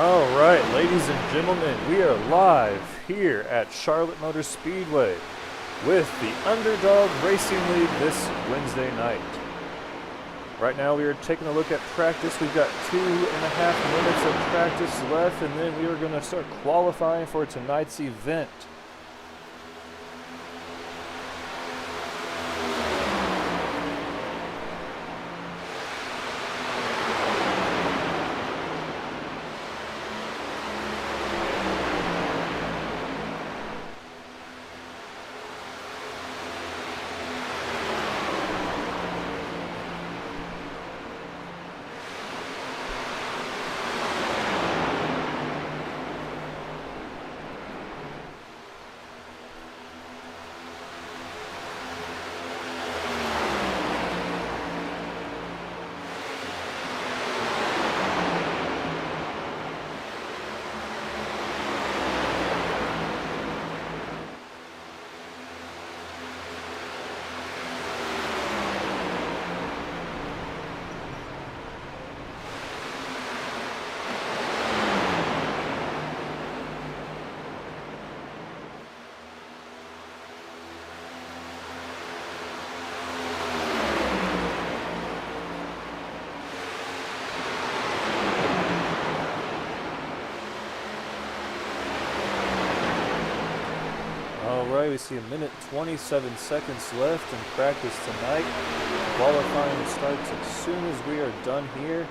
All right, ladies and gentlemen, we are live here at Charlotte Motor Speedway with the Underdog Racing League this Wednesday night. Right now we are taking a look at practice. We've got 2.5 minutes of practice left, and then we are going to start qualifying for tonight's event. Alright, we see 1:27 seconds left in practice tonight. Qualifying starts as soon as we are done here.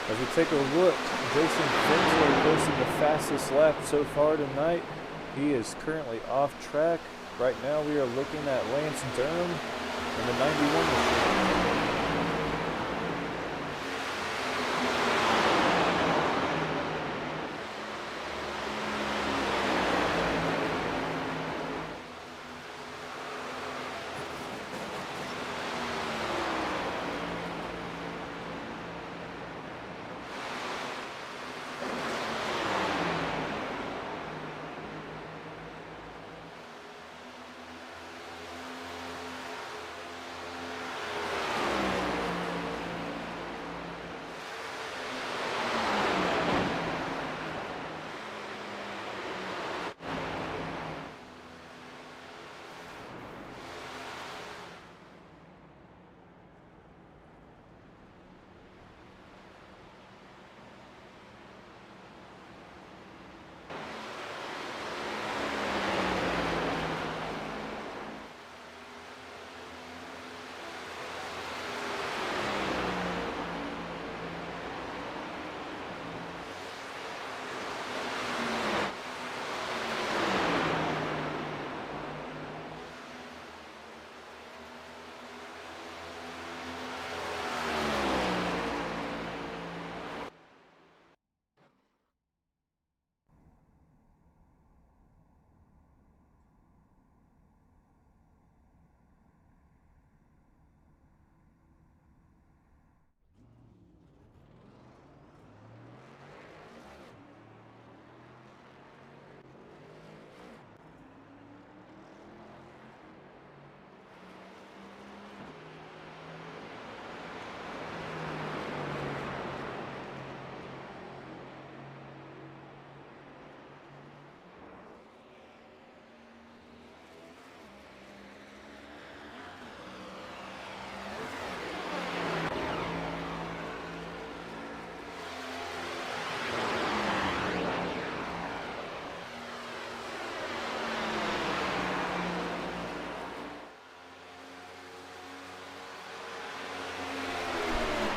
As we take a look, Jason Finsley posting the fastest lap so far tonight. He is currently off track. Right now we are looking at Lance Durham in the 91 machine.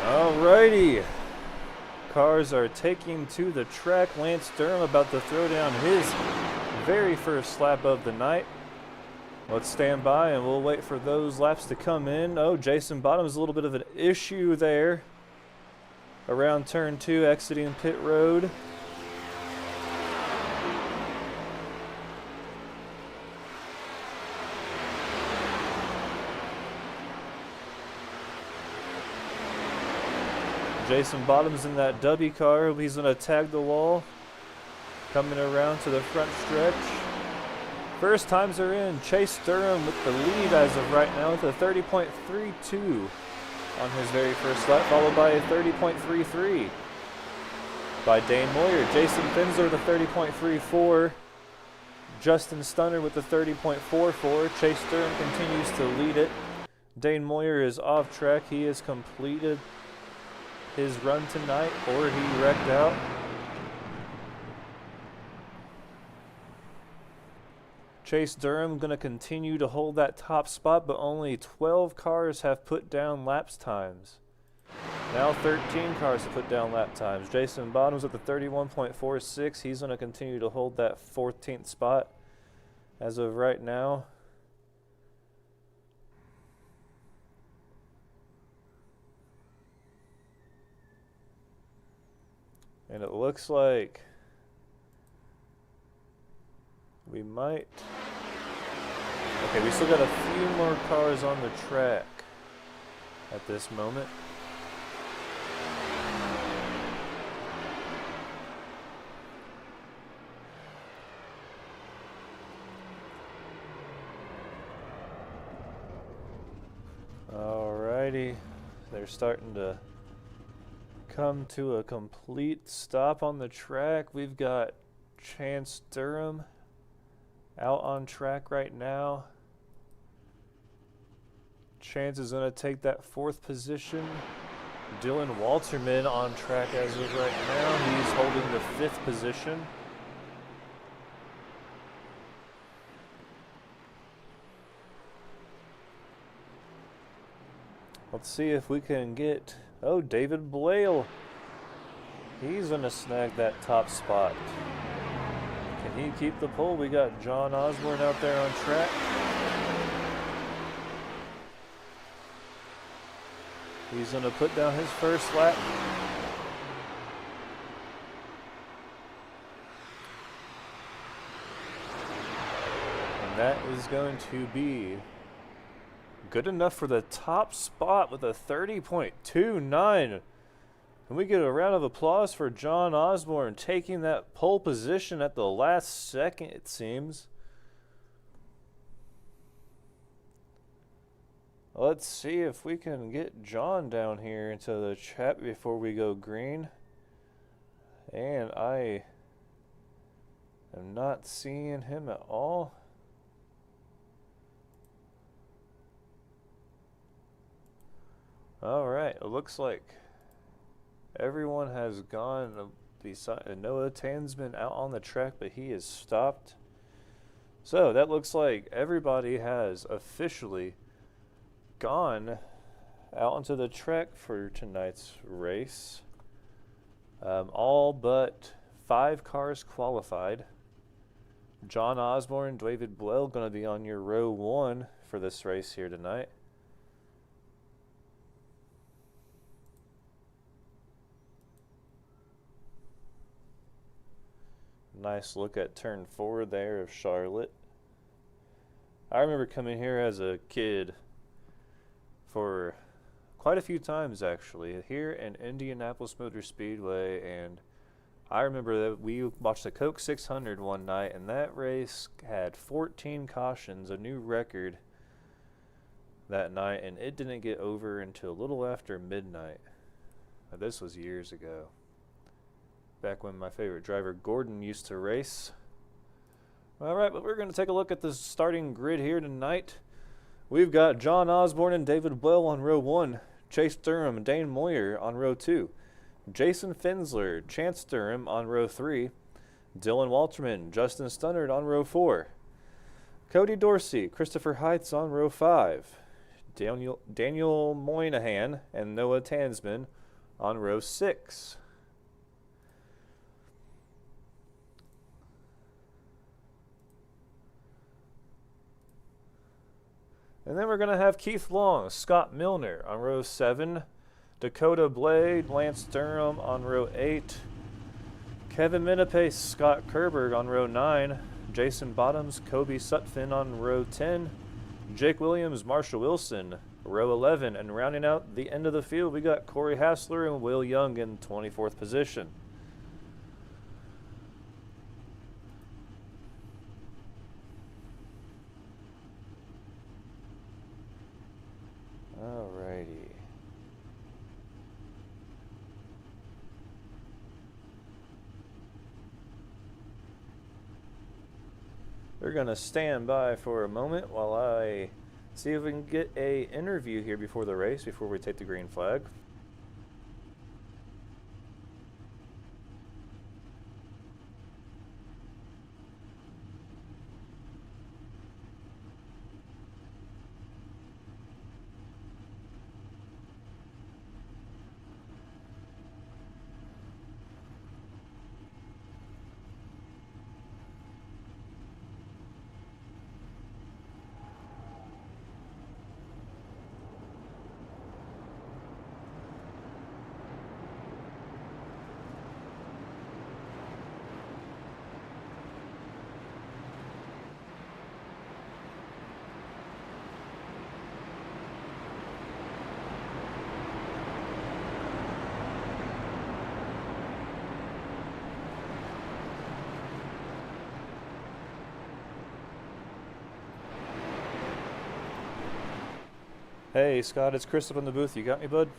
Alrighty, cars are taking to the track. Lance Durham about to throw down his very first lap of the night. Let's stand by and we'll wait for those laps to come in. Oh, Jason Bottom's a little bit of an issue there around turn 2 exiting pit road. Jason Bottom's in that W car. He's going to tag the wall. Coming around to the front stretch. First times are in. Chase Durham with the lead as of right now with a 30.32 on his very first lap, followed by a 30.33. by Dane Moyer. Jason Finsler with a 30.34. Justin Stunner with the 30.44. Chase Durham continues to lead it. Dane Moyer is off track. He has completed his run tonight, or he wrecked out. Chase Durham going to continue to hold that top spot, but only 12 cars have put down laps times. Now 13 cars have put down lap times. Jason Bottoms with the 31.46. He's going to continue to hold that 14th spot as of right now. And it looks like we might... Okay, we still got a few more cars on the track at this moment. Alrighty, they're starting to come to a complete stop on the track. We've got Chance Durham out on track right now. Chance is going to take that 4th position. Dylan Walterman on track as of right now. He's holding the 5th position. Let's see if we can get... Oh, David Blale. He's going to snag that top spot. Can he keep the pole? We got John Osborne out there on track. He's going to put down his first lap. And that is going to be good enough for the top spot with a 30.29. Can we get a round of applause for John Osborne taking that pole position at the last second, it seems. Let's see if we can get John down here into the chat before we go green. And I am not seeing him at all. All right, it looks like everyone has gone. Beside Noah Tan's been out on the track, but he is stopped. So that looks like everybody has officially gone out onto the track for tonight's race. All but 5 cars qualified. John Osborne, David Blale going to be on your row 1 for this race here tonight. Nice look at turn 4 there of Charlotte. I remember coming here as a kid for quite a few times actually, here in Indianapolis Motor Speedway, and I remember that we watched the Coke 600 one night, and that race had 14 cautions, a new record that night, and it didn't get over until a little after midnight. Now, this was years ago, back when my favorite driver Gordon used to race. Alright, but we're going to take a look at the starting grid here tonight. We've got John Osborne and David Blale on row 1, Chase Durham and Dane Moyer on row 2, Jason Finsler, Chance Durham on row 3, Dylan Walterman, Justin Stunnard on row 4, Cody Dorsey, Christopher Heitz on row 5, Daniel Moynihan and Noah Tansman on row 6. And then we're going to have Keith Long, Scott Milner on row 7, Dakota Blade, Lance Durham on row 8, Kevin Minapace, Scott Kerberg on row 9, Jason Bottoms, Kobe Sutphin on row 10, Jake Williams, Marshall Wilson, row 11, and rounding out the end of the field, we got Corey Hassler and Will Young in 24th position. Alrighty. They're going to stand by for a moment while I see if we can get a interview here before the race, before we take the green flag. Hey Scott, it's Chris up in the booth. You got me, bud?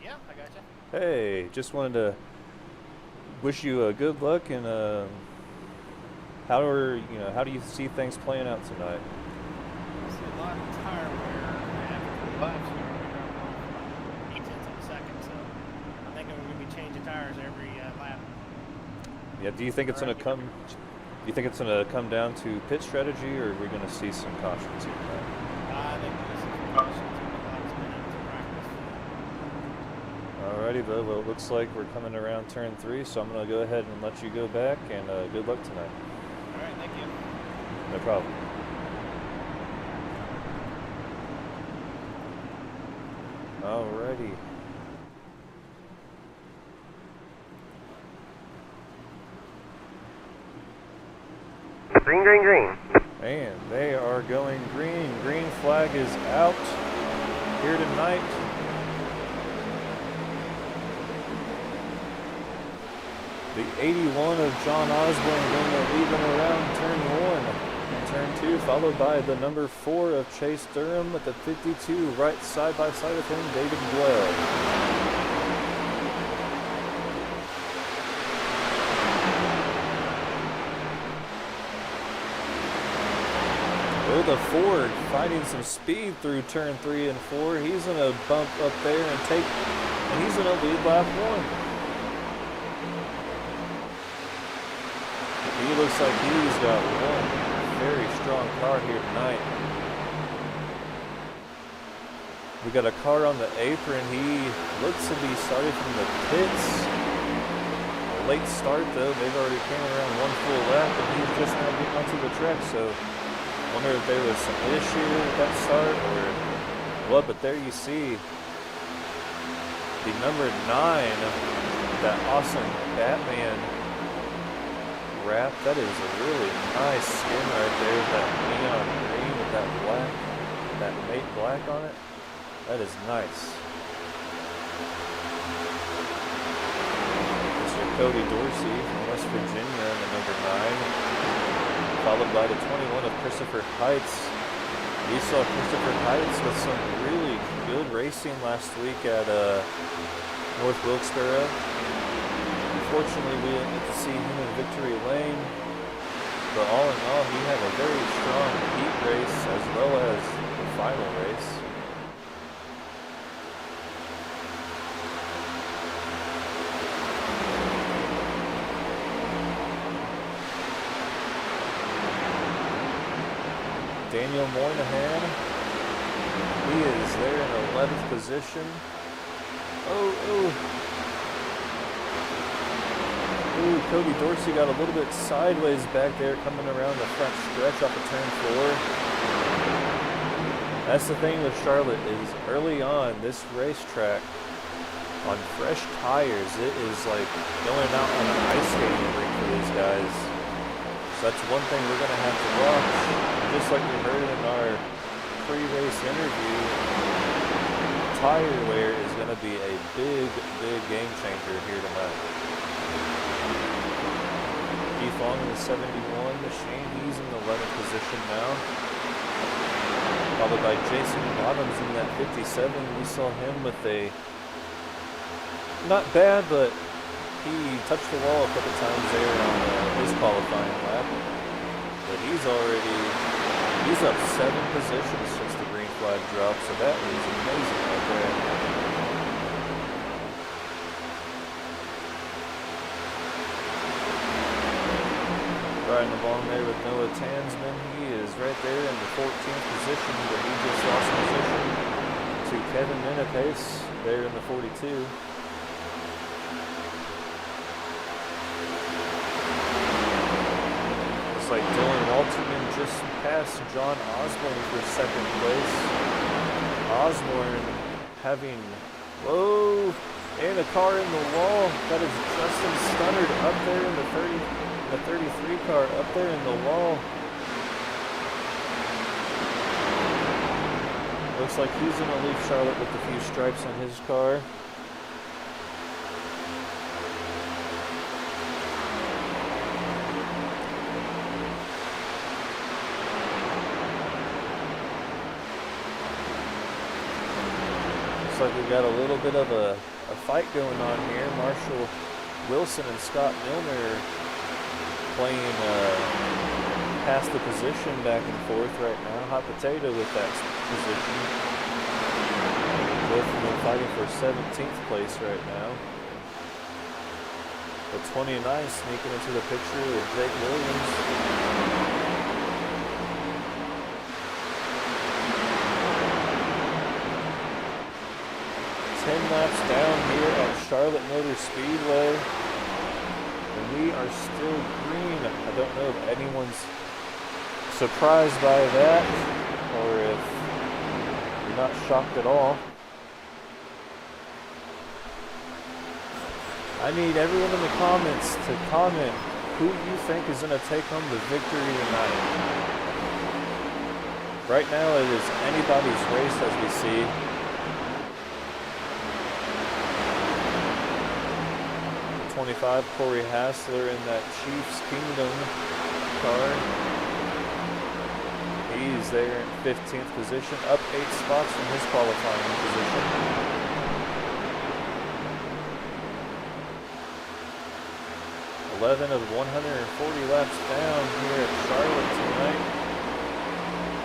Yeah, I gotcha. Hey, just wanted to wish you good luck and how do you see things playing out tonight? I see a lot of tire wear after the laps here. We're 8 tenths of a second, so I'm thinking we're going to be changing tires every lap. Yeah, do you think it's going to come? Do you think it's going to come down to pit strategy, or are we going to see some cautions here tonight? I think this is cautions with the lights been out to practice. Alrighty, bud. Well, it looks like we're coming around turn 3, so I'm going to go ahead and let you go back, and good luck tonight. All right, thank you. No problem. Alrighty. Green, green, green. And they are going green. Green flag is out here tonight. The 81 of John Osborne going to lead them around turn 1 and turn 2, followed by the number 4 of Chase Durham at the 52, right side by side with him, David Well. Oh, the Ford finding some speed through turn 3 and 4. He's going to bump up there and he's going to lead lap 1. He looks like he's got one very strong car here tonight. We got a car on the apron. He looks to be starting from the pits. A late start though. They've already came around one full lap and he's just now getting onto the track. So I wonder if there was some issue with that start or what. But there you see the number 9, that awesome Batman wrap. That is a really nice skin right there, that neon green with that black, that matte black on it. That is nice. Mr. Cody Dorsey from West Virginia in the number 9, followed by the 21 of Christopher Heights. We saw Christopher Heights with some really good racing last week at North Wilkesboro. Unfortunately, we didn't get to see him in victory lane, but all in all, he had a very strong heat race as well as the final race. Daniel Moynihan, he is there in 11th position. Ooh, Cody Dorsey got a little bit sideways back there coming around the front stretch off of turn 4. That's the thing with Charlotte is early on this racetrack on fresh tires, it is like going out on an ice skating rink for these guys. So that's one thing we're going to have to watch. Just like we heard in our pre-race interview, tire wear is going to be a big game changer here tonight. Keith Long in the 71 machine, he's in the 11th position now. Followed by Jason Bottoms in that 57. We saw him with a not bad but He touched the wall a couple times there on his qualifying lap, but he's up 7 positions since the green flag dropped, so that is amazing right there. Riding along there with Noah Tansman, he is right there in the 14th position, but he just lost position to Kevin Minipace there in the 42. Like Dylan Walterman just passed John Osborne for 2nd place. Osborne having, whoa, and a car in the wall. That is Justin Stunnard up there in the 33 car up there in the wall. Looks like he's gonna leave Charlotte with a few stripes on his car. Like we got a little bit of a fight going on here. Marshall Wilson and Scott Milner playing past the position back and forth right now. Hot potato with that position. Both of them fighting for 17th place right now. But 29 sneaking into the picture with Jake Williams. 10 laps down here at Charlotte Motor Speedway, and we are still green. I don't know if anyone's surprised by that, or if you're not shocked at all. I need everyone in the comments to comment who you think is going to take home the victory tonight. Right now it is anybody's race as we see. 25, Corey Hassler in that Chiefs Kingdom car. He's there in 15th position, up 8 spots from his qualifying position. .11 of 140 laps down here at Charlotte tonight.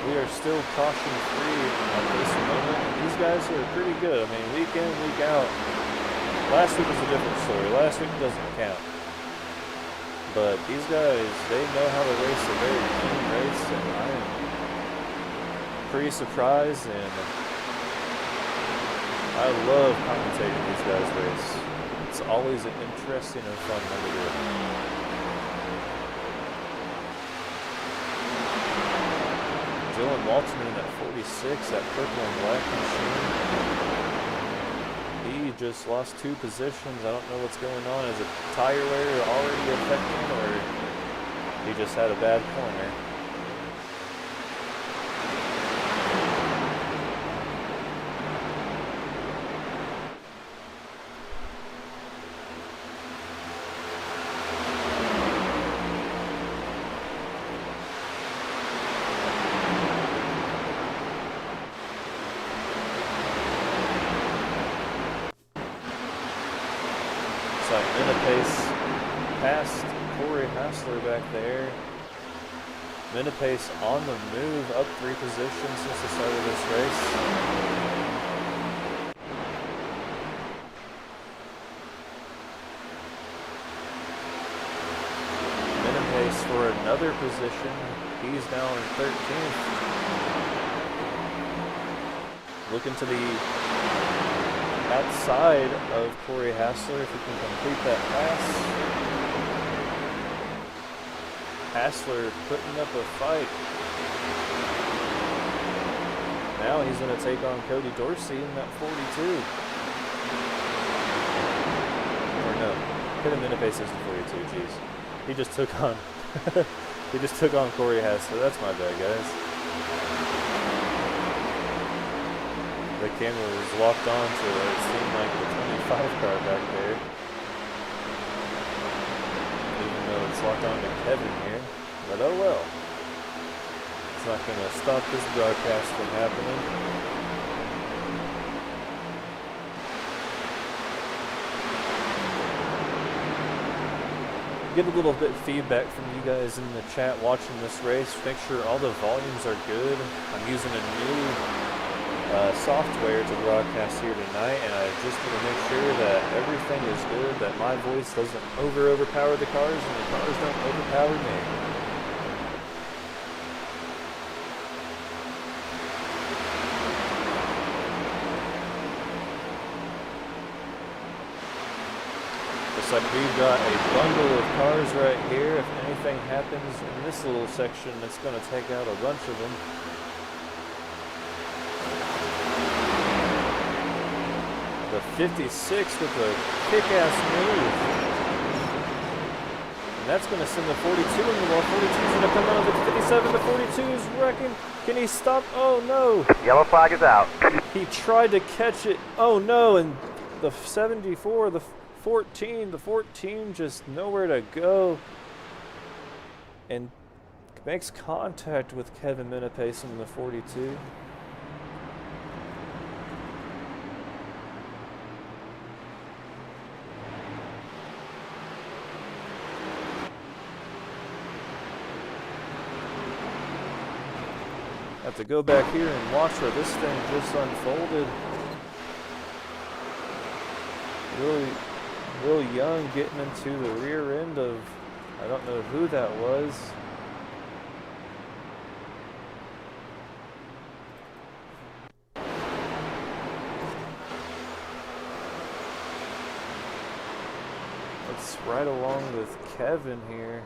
We are still caution free at this moment. These guys are pretty good. I mean, week in, week out. Last week was a different story. Last week doesn't count. But these guys, they know how to race a very clean race, and I am pretty surprised, and I love commentating these guys' race. It's always an interesting and fun one to do. Dylan Walterman at 46, that purple and black machine. He just lost 2 positions. I don't know what's going on. Is it tire wear already affecting, or he just had a bad corner? Minipace past Corey Hassler back there. Minipace on the move, up 3 positions since the start of this race. Minipace for another position. He's now in 13th. Looking to the outside of Corey Hassler if he can complete that pass. Hassler putting up a fight. Now he's going to take on Cody Dorsey in that 42. Or no, Kevin Minipace is the 42, jeez. He just took on he just took on Corey Hassler. That's my bad, guys. The camera was locked on to it seemed like the 25 car back there. Even though it's locked on to Kevin here. But oh well. It's not going to stop this broadcast from happening. get a little bit feedback from you guys in the chat watching this race. Make sure all the volumes are good. I'm using a new software to broadcast here tonight, and I just want to make sure that everything is good, that my voice doesn't overpower the cars and the cars don't overpower me. Looks like we've got a bundle of cars right here. If anything happens in this little section, it's going to take out a bunch of them. The 56 with a kick-ass move. And that's going to send the 42 in the wall. 42 is going to come out of the 57. The 42 is wrecking. Can he stop? Oh, no. Yellow flag is out. He tried to catch it. Oh, no. And the 74, the 14 just nowhere to go. And makes contact with Kevin Minapace in the 42. Have to go back here and watch where this thing just unfolded. Real young getting into the rear end of, I don't know who that was. Let's ride along with Kevin here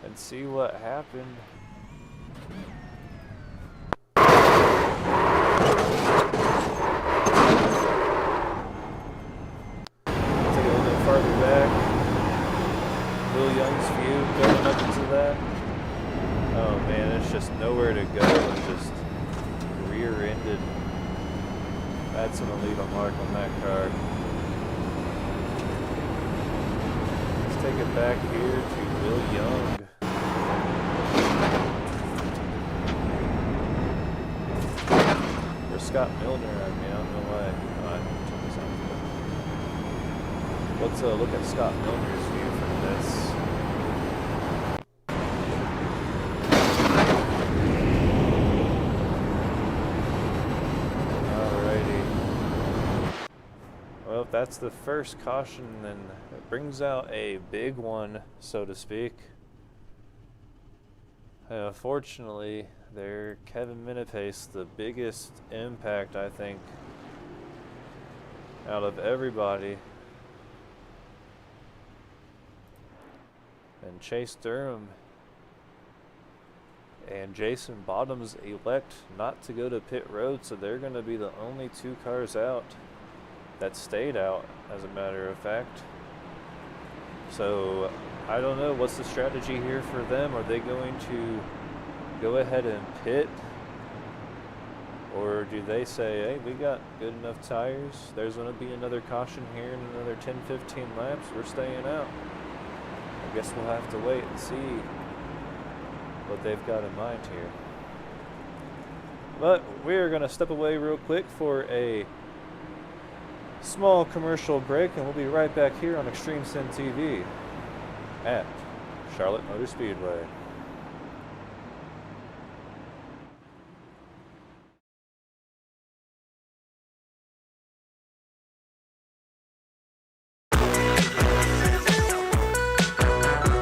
and see what happened. Just nowhere to go and just rear-ended. That's going to leave a mark on that car. Let's take it back here to Will Young. Or Scott Milner, I mean, I don't know why. Oh, I took this out. Let's look at Scott Milner's view from this. If that's the first caution, then it brings out a big one, so to speak. Fortunately, there, Kevin Minapace, the biggest impact, I think, out of everybody. And Chase Durham and Jason Bottoms elect not to go to pit road, so they're going to be the only two cars out that stayed out, as a matter of fact. So I don't know what's the strategy here for them. Are they going to go ahead and pit, or do they say, hey, we got good enough tires, there's going to be another caution here in another 10-15 laps, we're staying out? I guess we'll have to wait and see what they've got in mind here. But we're going to step away real quick for a small commercial break, and we'll be right back here on Extreme Sim TV at Charlotte Motor Speedway.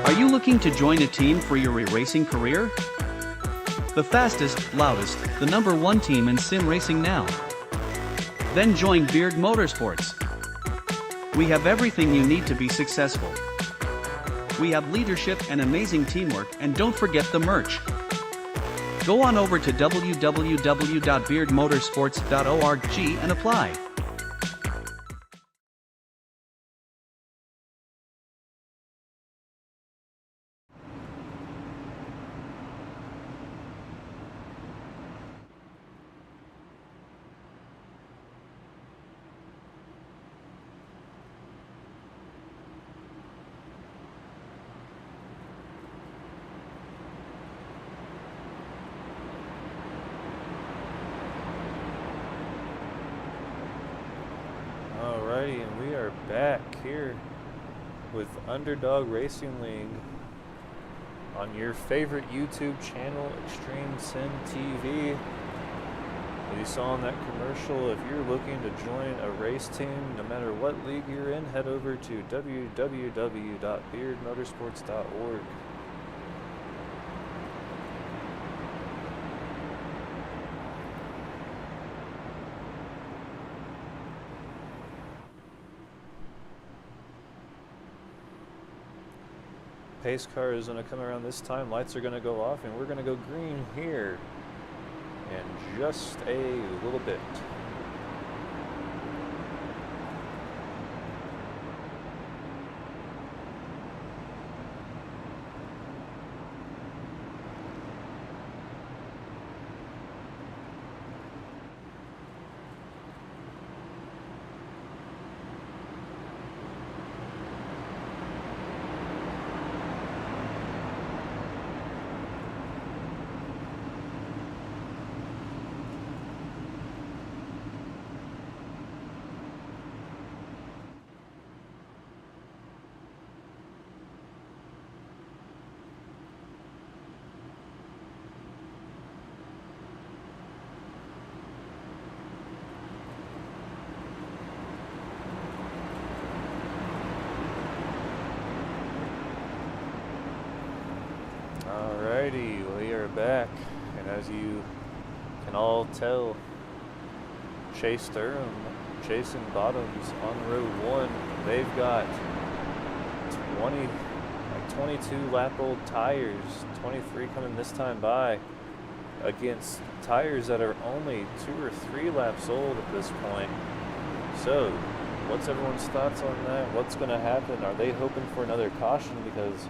Are you looking to join a team for your racing career? The fastest, loudest, the #1 team in sim racing now. Then join Beard Motorsports. We have everything you need to be successful. We have leadership and amazing teamwork, and don't forget the merch. Go on over to www.beardmotorsports.org and apply. Alrighty, and we are back here with Underdog Racing League on your favorite YouTube channel, Extreme Sim TV. As you saw in that commercial, if you're looking to join a race team, no matter what league you're in, head over to www.beardmotorsports.org. Pace car is going to come around this time. Lights are going to go off, and we're going to go green here in just a little bit. Alrighty, we are back, and as you can all tell, Chase Durham, Jason Bottoms on row 1. They've got 22 lap old tires, 23 coming this time by, against tires that are only 2 or 3 laps old at this point. So, what's everyone's thoughts on that? What's going to happen? Are they hoping for another caution? Because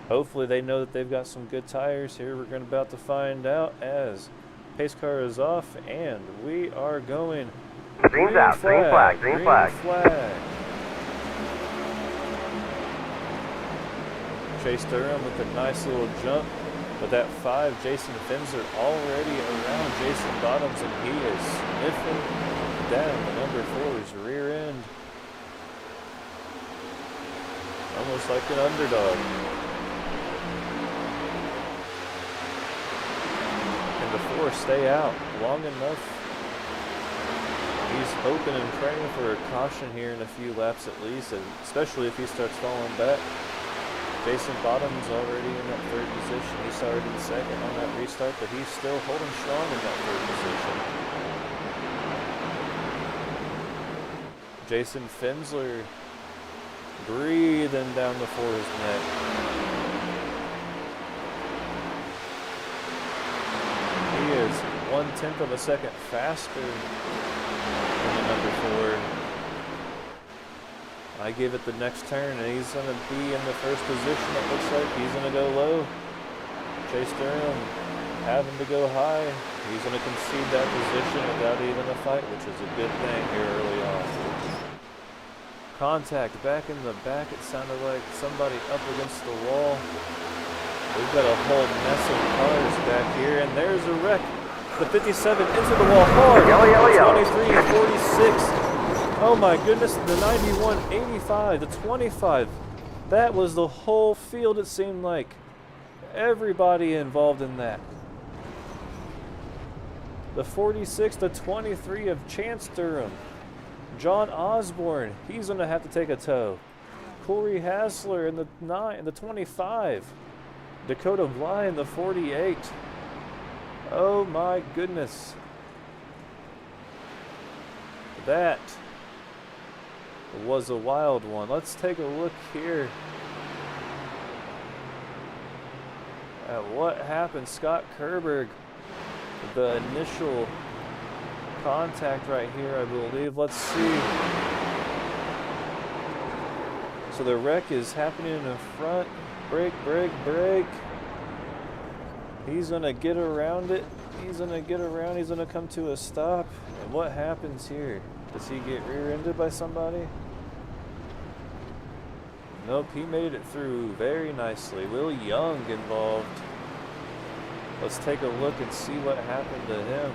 hopefully they know that they've got some good tires here. We're about to find out as pace car is off, and we are going Green's out. Green flag. Green flag. Chase Durham with a nice little jump. But that 5, Jason Fensler, already around Jason Bottoms, and he is sniffing down the number 4's rear end. Almost like an underdog. And the 4 stay out long enough. He's hoping and praying for a caution here in a few laps at least, and especially if he starts falling back. Jason Bottoms already in that 3rd position. He started in 2nd on that restart, but he's still holding strong in that 3rd position. Jason Fensler breathing down the 4's neck. He is 1/10 of a second faster than the number 4. I give it the next turn, and he's going to be in the 1st position. It looks like he's going to go low. Chase Durham having to go high. He's going to concede that position without even a fight, which is a good thing here early on. Contact back in the back. It sounded like somebody up against the wall. We've got a whole mess of cars back here, and there's a wreck. The 57 into the wall hard. 23, 46. Oh my goodness, the 91, 85, the 25. That was the whole field, it seemed like. Everybody involved in that. The 46, the 23 of Chance Durham. John Osborne, he's going to have to take a tow. Corey Hassler in the 9, the 25. Dakota Bly in the 48. Oh my goodness. That was a wild one. Let's take a look here at what happened. Scott Kerberg, the initial contact right here, I believe. Let's see. So the wreck is happening in the front. Brake, brake, brake. He's going to get around it. He's going to get around. He's going to come to a stop. And what happens here? Does he get rear-ended by somebody? Nope, he made it through very nicely. Will Young involved. Let's take a look and see what happened to him.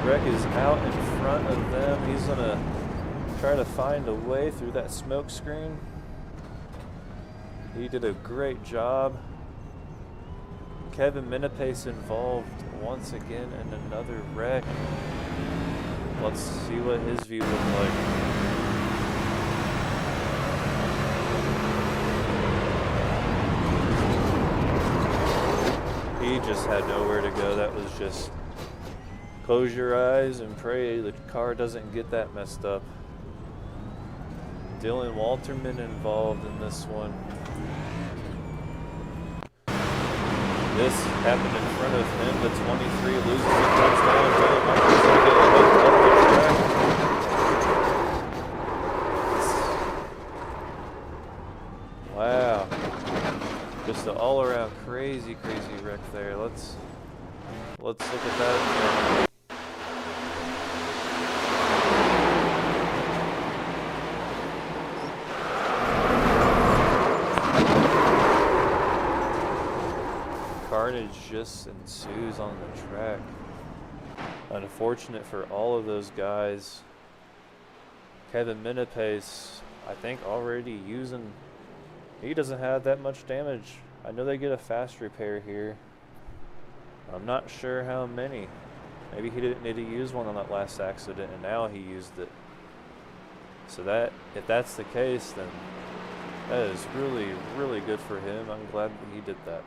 Wreck is out in front of them. He's gonna try to find a way through that smoke screen. He did a great job. Kevin Minapace involved once again in another wreck. Let's see what his view looked like. He just had nowhere to go. That was just close your eyes and pray the car doesn't get that messed up. Dylan Walterman involved in this one. This happened in front of him. The 23 loses the touchdown. Dylan Michaels going to get hooked up the track. Wow. Just an all-around crazy wreck there. Let's look at that. Carnage just ensues on the track. Unfortunate for all of those guys. Kevin Minapace, I think, already using. He doesn't have that much damage. I know they get a fast repair here. I'm not sure how many. Maybe he didn't need to use one on that last accident, and now he used it. So that, if that's the case, then that is really good for him. I'm glad that he did that.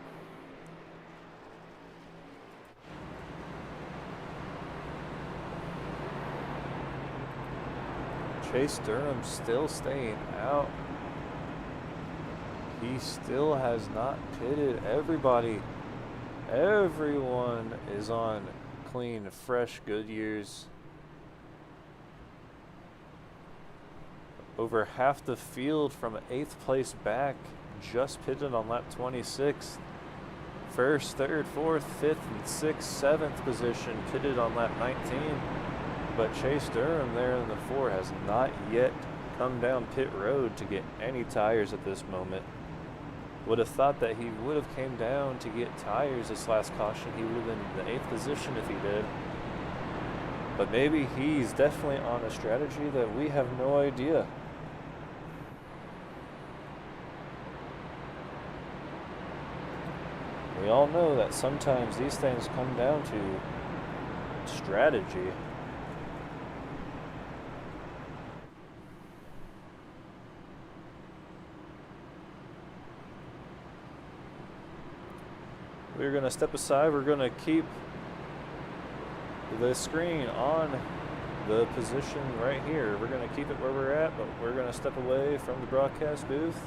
Chase Durham still staying out. He still has not pitted. Everyone is on clean, fresh Goodyears. Over half the field from 8th place back just pitted on lap 26. First, third, fourth, fifth, and sixth, seventh position pitted on lap 19. But Chase Durham there in the 4 has not yet come down pit road to get any tires at this moment. Would have thought that he would have came down to get tires this last caution. He would have been in the 8th position if he did. But maybe he's definitely on a strategy that we have no idea. We all know that sometimes these things come down to strategy. We're going to step aside. We're going to keep the screen on the position right here. We're going to keep it where we're at, but we're going to step away from the broadcast booth.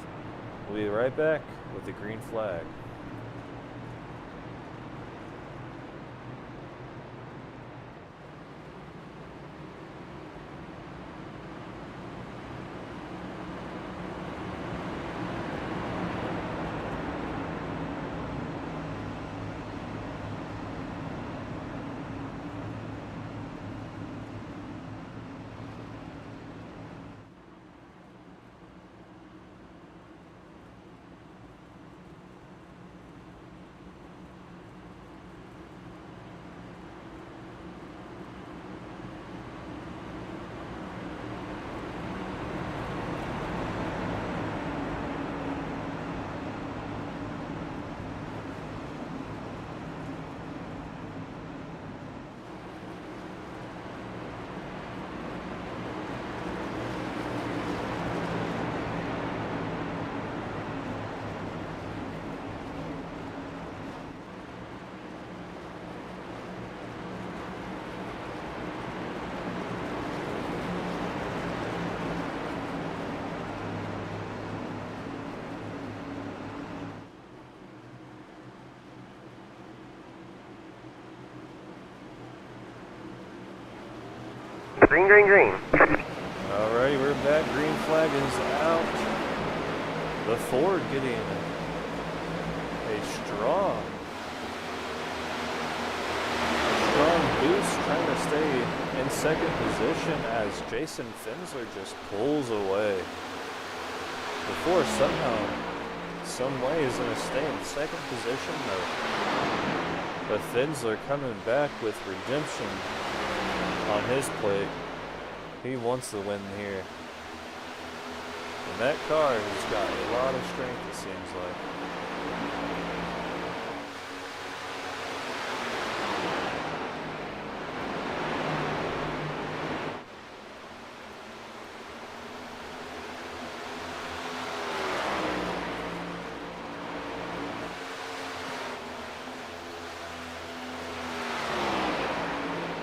We'll be right back with the green flag. Green, green, green. Alrighty, we're back. Green flag is out. The Ford getting a strong boost, trying to stay in second position as Jason Finsler just pulls away. The Ford somehow, some way is going to stay in second position though. But Finsler coming back with redemption on his plate. He wants the win here. And that car has got a lot of strength, it seems like.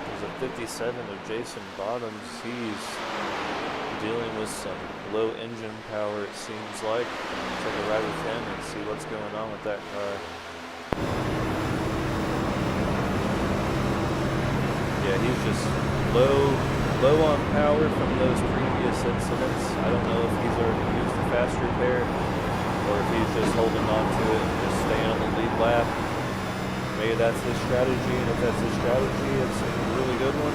There's a 57 of Jason Bottoms. He's dealing with some low engine power, it seems like. Take a ride with him and see what's going on with that car. Yeah, he's just low on power from those previous incidents. I don't know if he's already used the fast repair or if he's just holding on to it and just staying on the lead lap. Maybe that's his strategy, and if that's his strategy, it's a really good one.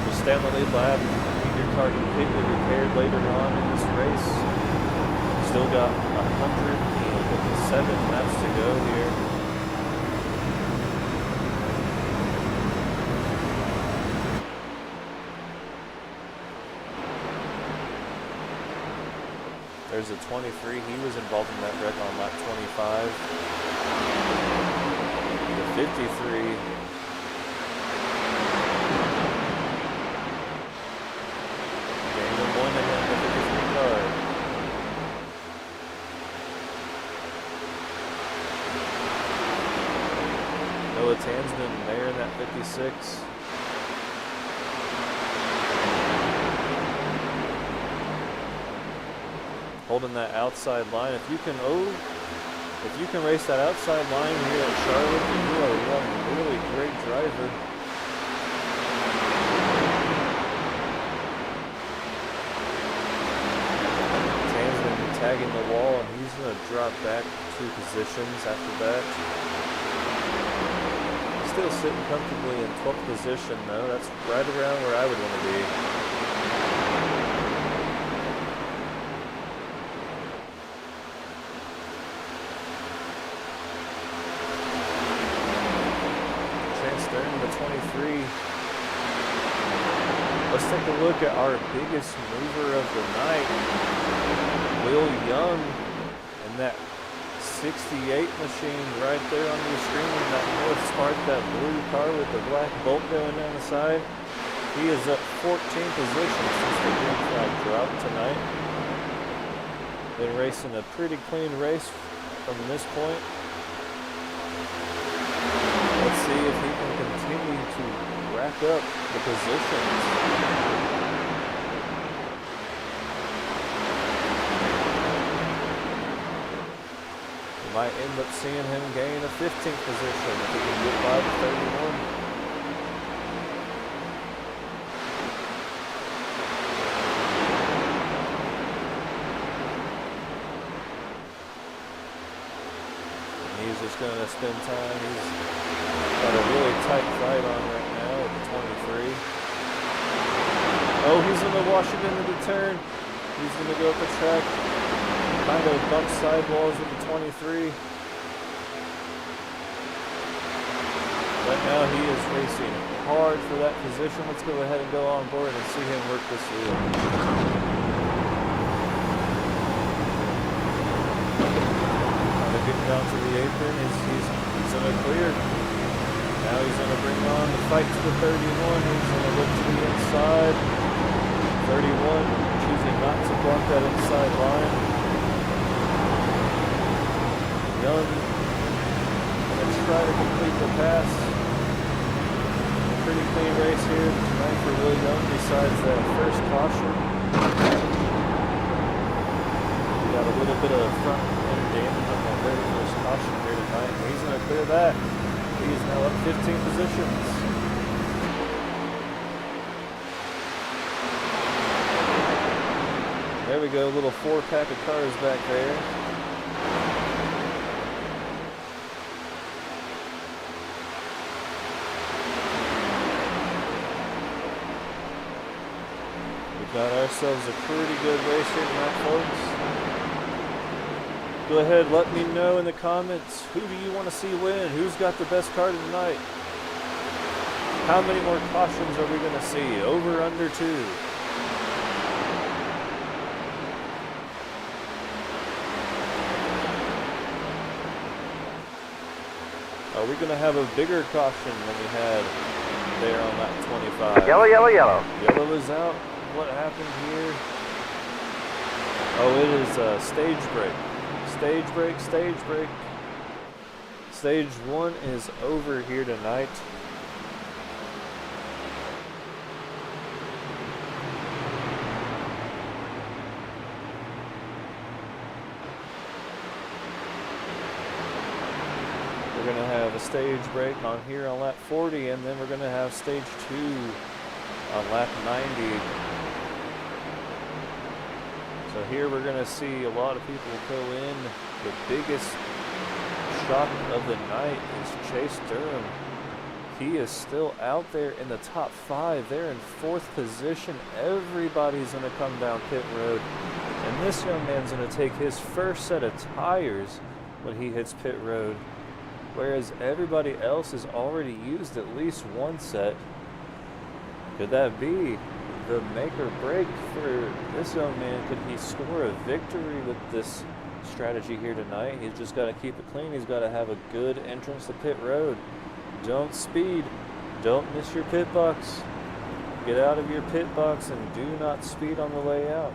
Just stay on the lead lap, keep your car completely repaired later on in this race. Still got 157 laps to go here. There's a 23. He was involved in that wreck on lap 25. The 53. Gained a 1 and then the 53 car. Noah Tansman there in that 56. Holding that outside line. If you can race that outside line here at Charlotte, then you are one really great driver. Tansman tagging the wall, and he's going to drop back 2 positions after that. Still sitting comfortably in 12th position though. That's right around where I would want to be. The 23. Let's take a look at our biggest mover of the night, Will Young, and that 68 machine right there on your screen, that North Spark, that blue car with the black bolt going down the side. He is up 14 positions since the green flag dropped tonight. Been racing a pretty clean race from this point. Let's see if he can continue to rack up the positions. We might end up seeing him gain a 15th position if he can get by the 31. And he's just going to spend time. He's got a really tight fight on right now at the 23. Oh, he's going to wash it into the turn. He's going to go up the track. Kind of bump sidewalls with the 23. Right now he is racing hard for that position. Let's go ahead and go on board and see him work this wheel. Kind of getting down to the apron. He's going to clear. Now he's going to bring on the fight to the 31. He's going to look to the inside. 31 choosing not to block that inside line. Young going to try to complete the pass. A pretty clean race here tonight for Will Young besides that first caution. We got a little bit of front end damage on that very first caution here tonight. And he's going to clear that. He is now up 15 positions. There we go, a little 4-pack of cars back there. We've got ourselves a pretty good race here tonight, folks. Go ahead, let me know in the comments, who do you want to see win? Who's got the best car tonight? How many more cautions are we going to see? Over, under 2? Are we going to have a bigger caution than we had there on that 25? Yellow, yellow, yellow. Yellow is out. What happened here? Oh, it is stage break. Stage break, stage break. Stage 1 is over here tonight. We're going to have a stage break on here on lap 40, and then we're going to have stage 2 on lap 90. So here we're going to see a lot of people go in. The biggest shock of the night is Chase Durham. He is still out there in the top 5. They're in 4th position. Everybody's going to come down pit road. And this young man's going to take his first set of tires when he hits pit road, whereas everybody else has already used at least one set. Could that be the make or break for this young man? Could he score a victory with this strategy here tonight? He's just got to keep it clean. He's got to have a good entrance to pit road. Don't speed. Don't miss your pit box. Get out of your pit box and do not speed on the way out.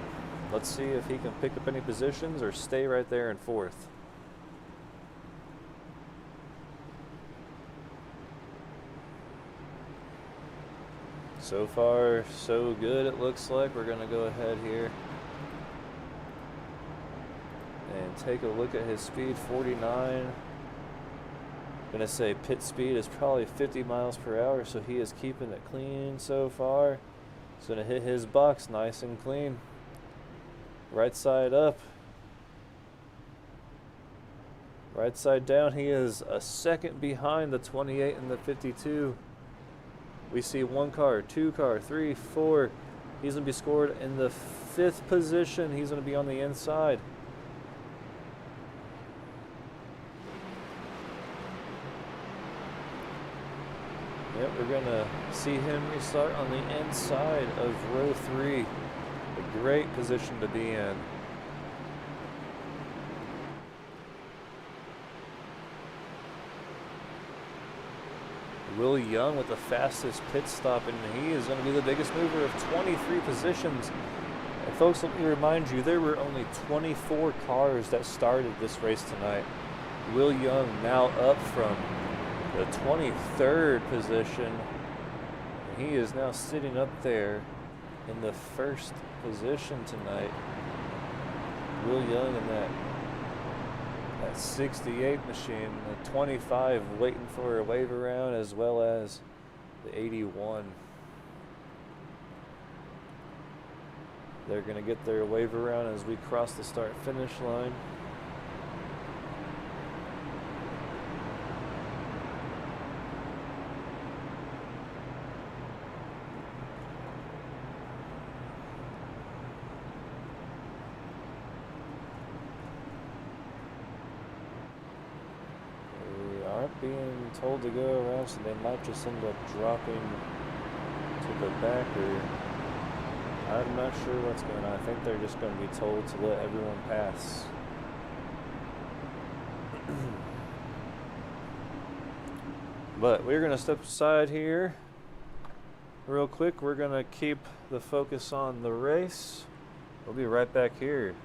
Let's see if he can pick up any positions or stay right there in 4th. So far, so good, it looks like. We're going to go ahead here and take a look at his speed, 49. Going to say pit speed is probably 50 miles per hour, so he is keeping it clean so far. He's going to hit his box nice and clean. Right side up. Right side down, he is a second behind the 28 and the 52. We see 1 car, 2 car, 3, 4. He's going to be scored in the 5th position. He's going to be on the inside. Yep, we're going to see him restart on the inside of row 3. A great position to be in. Will Young with the fastest pit stop, and he is going to be the biggest mover of 23 positions. And folks, let me remind you, there were only 24 cars that started this race tonight. Will Young now up from the 23rd position. He is now sitting up there in the 1st position tonight. Will Young in that 68 machine, the 25 waiting for a wave around, as well as the 81. They're going to get their wave around as we cross the start finish line. Being told to go around, so they might just end up dropping to the back, or I'm not sure what's going on. I think they're just going to be told to let everyone pass. But we're going to step aside here real quick. We're going to keep the focus on the race. We'll be right back here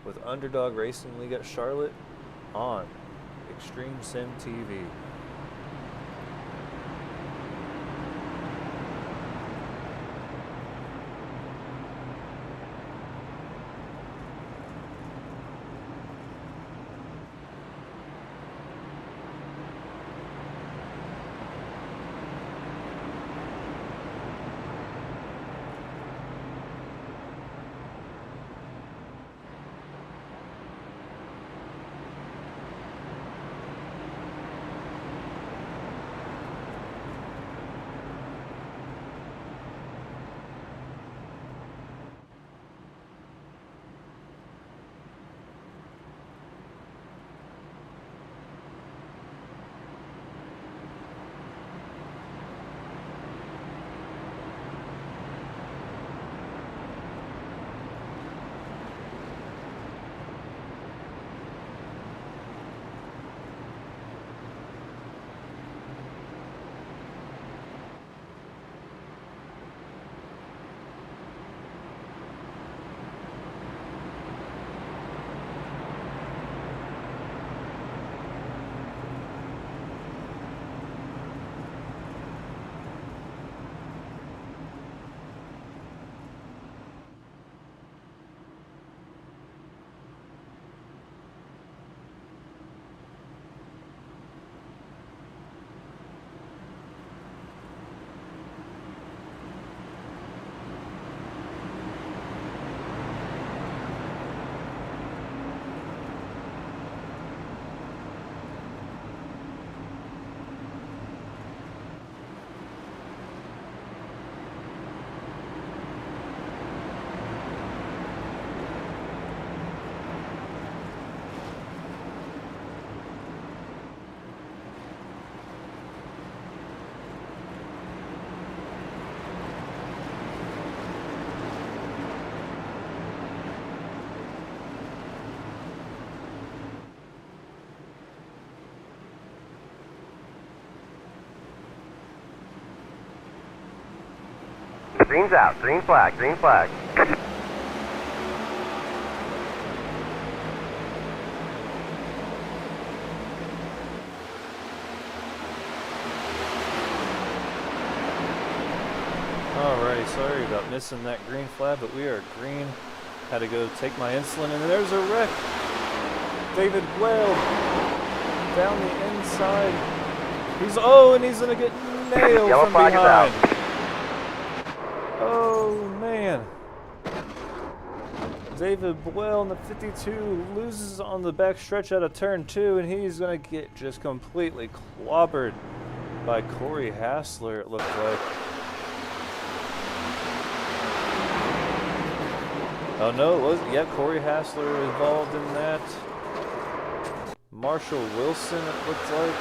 with Underdog Racing League at Charlotte on Extreme Sim TV. Green's out. Green flag. Green flag. Alrighty, sorry about missing that green flag, but we are green. Had to go take my insulin, and there's a wreck. David Whale down the inside. And he's gonna get nailed Yellow from flag is out. behind. Oh man. David Boyle in the 52 loses on the back stretch out of turn 2, and he's gonna get just completely clobbered by Corey Hassler, it looked like. Oh no, it was, yeah, Corey Hassler involved in that. Marshall Wilson, it looked like.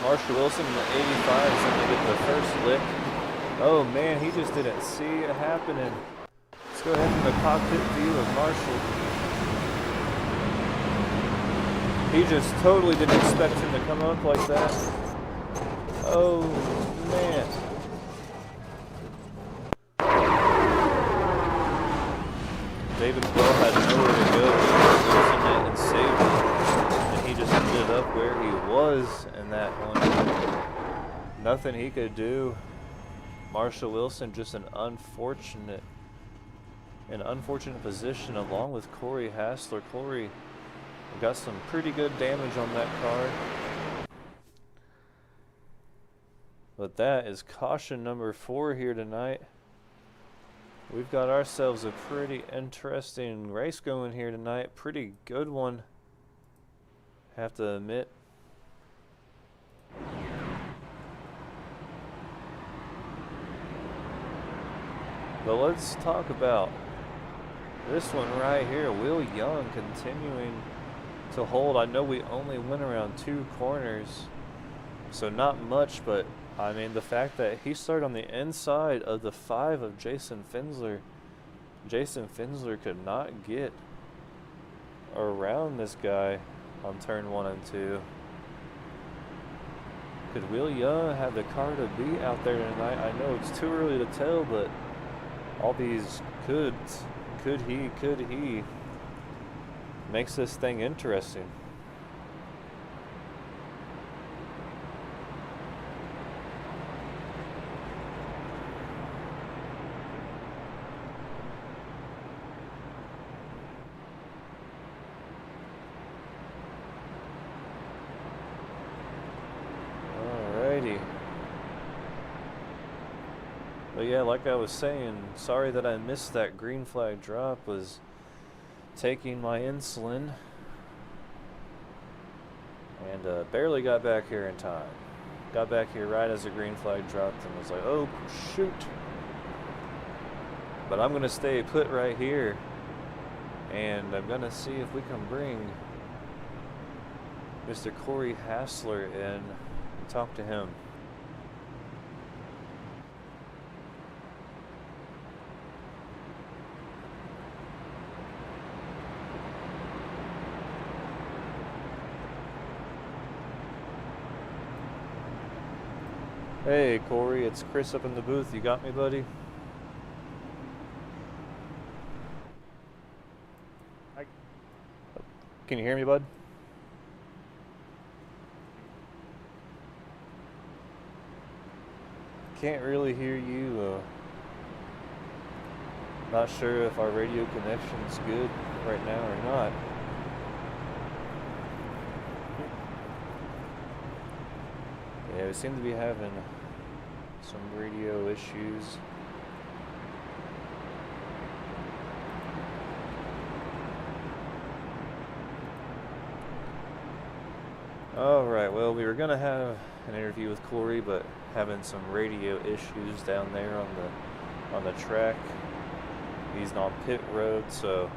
Marshall Wilson in the 85 is going to get the first lick. Oh man, he just didn't see it happening. Let's go ahead from the cockpit view of Marshall. He just totally didn't expect him to come up like that. Oh man. David Bell had nowhere to go. He was losing it and saved it. And he just ended up where he was in that one. Nothing he could do. Marshall Wilson just an unfortunate position along with Corey Hassler. Corey got some pretty good damage on that car. But that is caution number 4 here tonight. We've got ourselves a pretty interesting race going here tonight. Pretty good one, have to admit. But let's talk about this one right here. Will Young continuing to hold. I know we only went around 2 corners, so not much, but I mean, the fact that he started on the inside of the 5 of Jason Finsler. Jason Finsler could not get around this guy on turn 1 and 2. Could Will Young have the car to beat out there tonight? I know it's too early to tell, but all these could he makes this thing interesting. But yeah, like I was saying, sorry that I missed that green flag drop. Was taking my insulin and barely got back here in time. Got back here right as the green flag dropped and was like, oh shoot. But I'm gonna stay put right here, and I'm gonna see if we can bring Mr. Corey Hassler in and talk to him. Hey Corey, it's Chris up in the booth. You got me, buddy? Can you hear me, bud? Can't really hear you. Not sure if our radio connection's good right now or not. Yeah, we seem to be having some radio issues. Alright, well, we were going to have an interview with Corey, but having some radio issues down there on the track. He's on pit road, so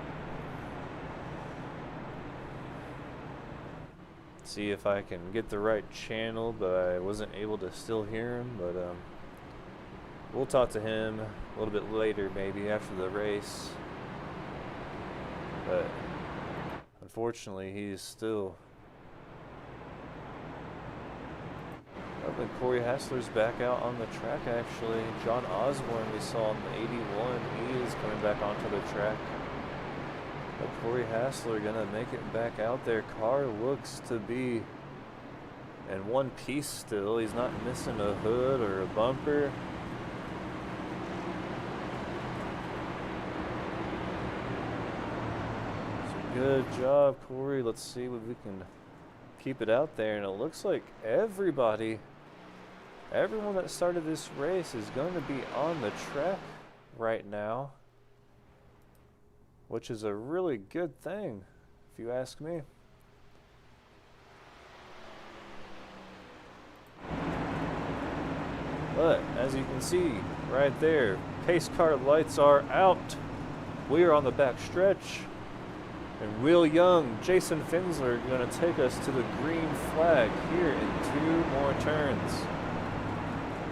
see if I can get the right channel, but I wasn't able to still hear him. But we'll talk to him a little bit later, maybe after the race. But unfortunately, he's still up in Corey Hassler's back out on the track, actually. John Osborne, we saw in the 81. He is coming back onto the track. But Corey Hassler going to make it back out there. Car looks to be in one piece still. He's not missing a hood or a bumper. So good job, Corey. Let's see what we can keep it out there. And it looks like everyone that started this race is going to be on the track right now, which is a really good thing, if you ask me. But as you can see right there, pace car lights are out. We are on the back stretch. And Will Young, Jason Finsler are going to take us to the green flag here in 2 more turns.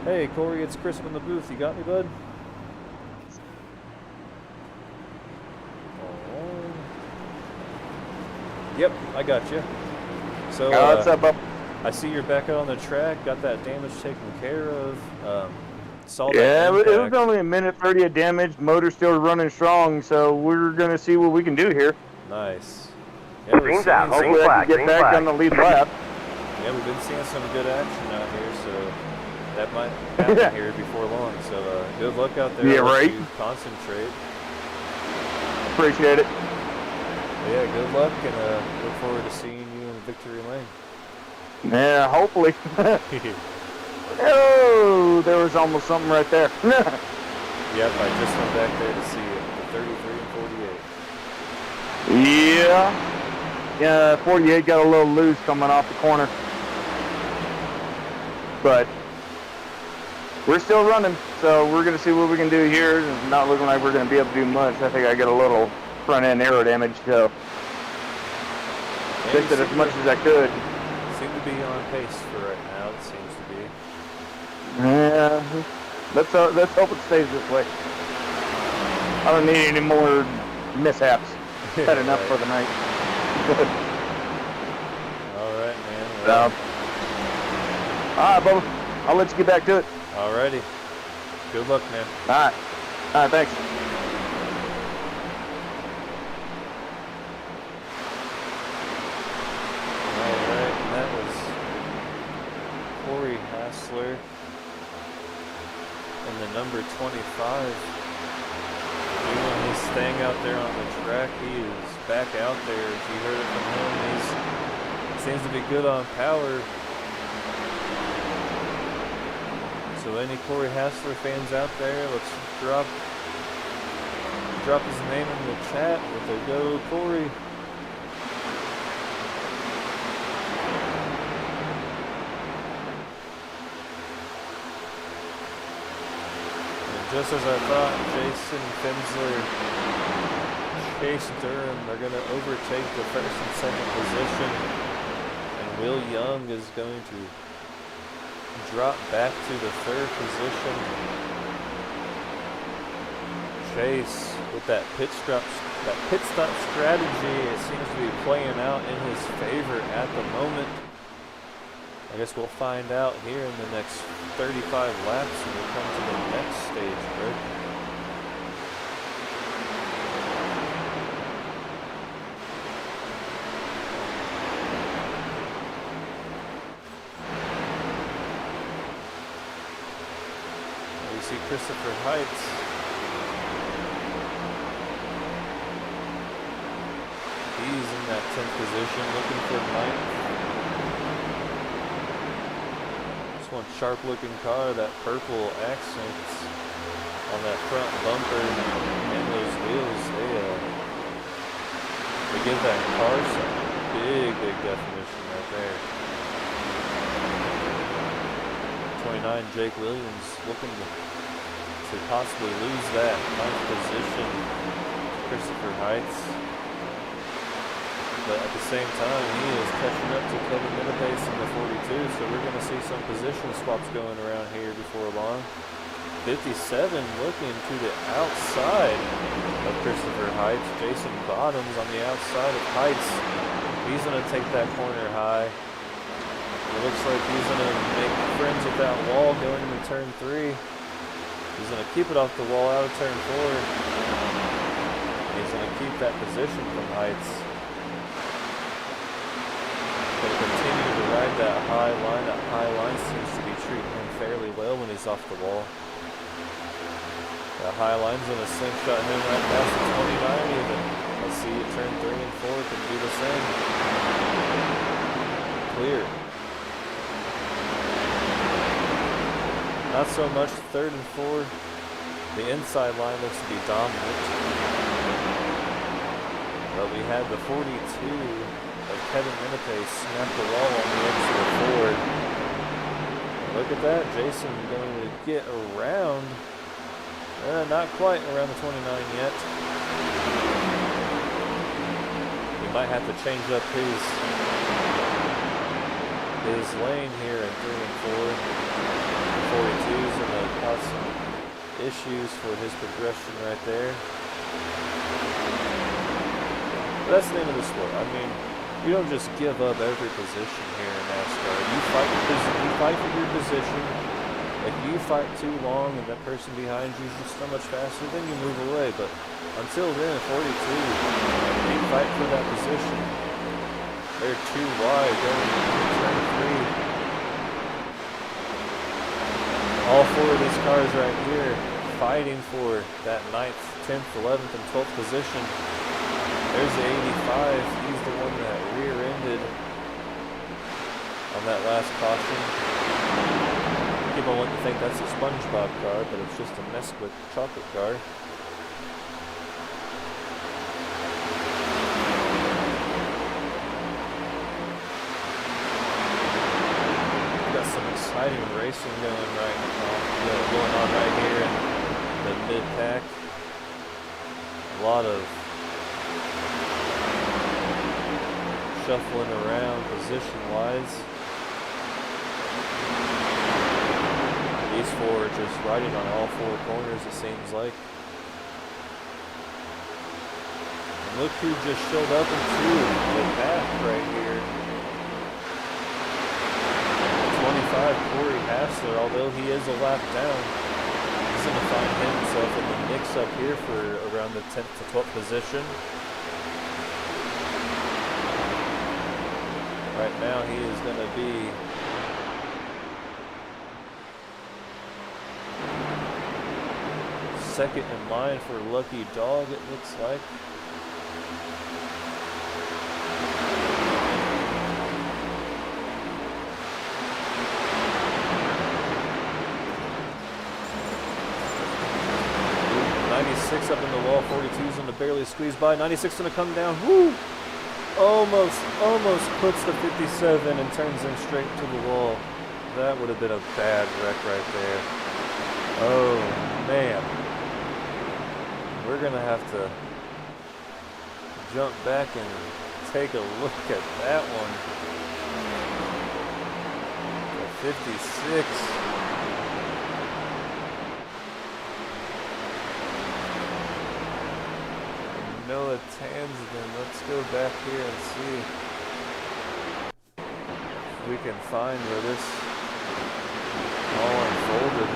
Hey Corey, it's Chris in the booth. You got me, bud? Yep, I got you. So what's up, bub? I see you're back out on the track. Got that damage taken care of. Saw that Yeah, it was impact. only a minute 30 of damage. Motor's still running strong, so we're gonna see what we can do here. Nice. Yeah, we're Green's seeing out. some, Hopefully, I can get green back flag. on the lead lap. yeah, we've been seeing some good action out here, so that might happen here before long. So good luck out there. Yeah, I'll let right. you concentrate. Appreciate it. But yeah, good luck, and look forward to seeing you in victory lane. Yeah, hopefully. Oh, there was almost something right there. Yep, I just went back there to see it. The 33 and 48. Yeah, 48 got a little loose coming off the corner. But we're still running, so we're going to see what we can do here. It's not looking like we're going to be able to do much. I think I got a little front end aero damage, so fixed it as much as I could. Seem to be on pace for right now, it seems to be. Yeah, let's hope it stays this way. I don't need any more mishaps. Had enough for the night. Alright, man. So, Well, all right, Bubba. I'll let you get back to it. alrighty. Good luck, man. All right. All right, thanks. Alright, and that was Corey Hassler in the number 25. Doing his thing out there on the track. He is back out there. If you heard it from him, he seems to be good on power. So any Corey Hassler fans out there, let's drop his name in the chat with a go Corey. Just as I thought, Jason Finsler, Chase Durham are going to overtake the first and second position, and Will Young is going to drop back to the third position. Chase with that pit stop strategy, it seems to be playing out in his favor at the moment. I guess we'll find out here in the next 35 laps when we come to the next stage, Greg. We see Christopher Heights. He's in that 10th position looking for ninth. One sharp looking car, that purple accents on that front bumper and those wheels, they give that car some big definition right there. 29 Jake Williams looking to possibly lose that 9th position to Christopher Heights. But at the same time, he is catching up to Kevin Minipace in the 42, so we're going to see some position swaps going around here before long. 57 looking to the outside of Christopher Heights. Jason Bottoms on the outside of Heights. He's going to take that corner high. It looks like he's going to make friends with that wall going into turn 3. He's going to keep it off the wall out of turn 4. He's going to keep that position from Heights. Going to continue to ride that high line. That high line seems to be treating him fairly well when he's off the wall. That high line's going to slingshot him right past the 29 even. Let's see it turn 3 and 4 can do the same. Clear. Not so much third and 4. The inside line looks to be dominant. But we had the 42 of Kevin Mennepe snap the wall on the edge of the Ford. Look at that, Jason going to get around. Not quite around the 29 yet. He might have to change up his lane here in 3 and 4. 42's going to cause some issues for his progression right there. But that's the name of the sport. I mean, you don't just give up every position here in NASCAR. You fight for your position. If you fight too long and that person behind you is just so much faster, then you move away. But until then, 42, they fight for that position. They're too wide going into turn 3. All 4 of these cars right here fighting for that 9th, 10th, 11th, and 12th position. There's the 85. He's the one that rear-ended on that last caution. People want to think that's a SpongeBob car, but it's just a Nesquik chocolate car. Got some exciting racing going on right here in the mid-pack. A lot of shuffling around position-wise. These 4 are just riding on all 4 corners, it seems like. And look who just showed up into the pack right here. 25, Corey Hassler, although he is a lap down, he's going to find himself in the mix-up here for around the 10th to 12th position. Right now he is going to be second in line for Lucky Dog, it looks like. Up in the wall, 42's going to barely squeeze by. 96 going to come down. Woo! Almost puts the 57 and turns him straight to the wall. That would have been a bad wreck right there. Oh, man. We're going to have to jump back and take a look at that one. The 56. Noah Tansden. Let's go back here and see if we can find where this all unfolded.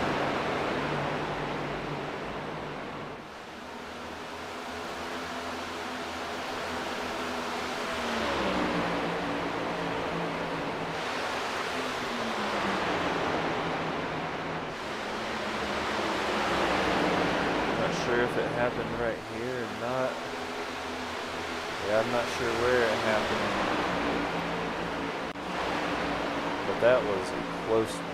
Not sure if it happened right here or not. Yeah, I'm not sure where it happened, but that was a close one.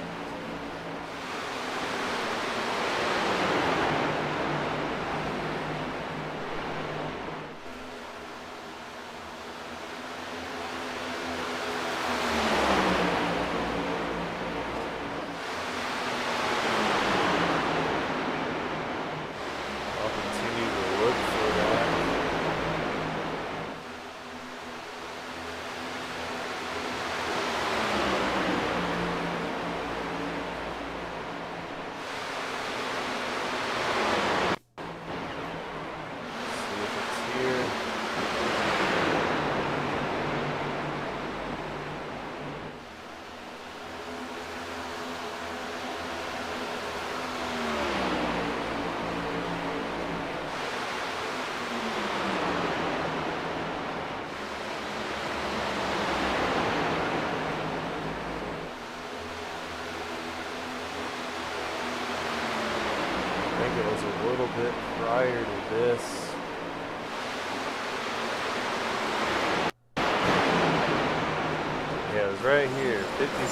I'll continue to look for that. bit prior to this. Yeah, it was right here, 56.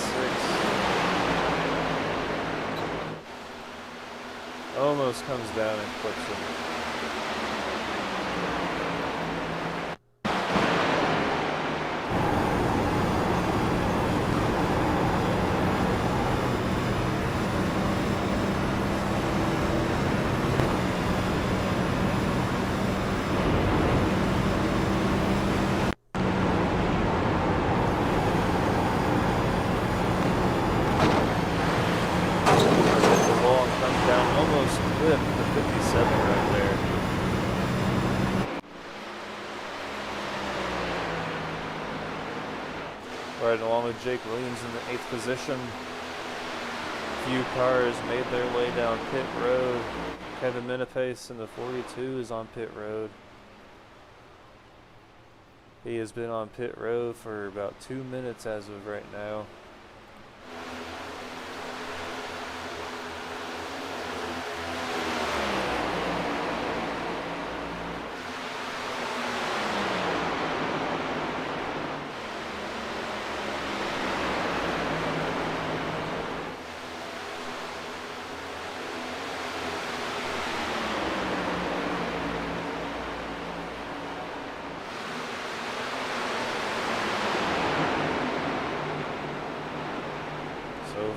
Almost comes down and clips him. Riding along with Jake Williams in the 8th position. Few cars made their way down pit road. Kevin Minipace in the 42 is on pit road. He has been on pit road for about 2 minutes as of right now.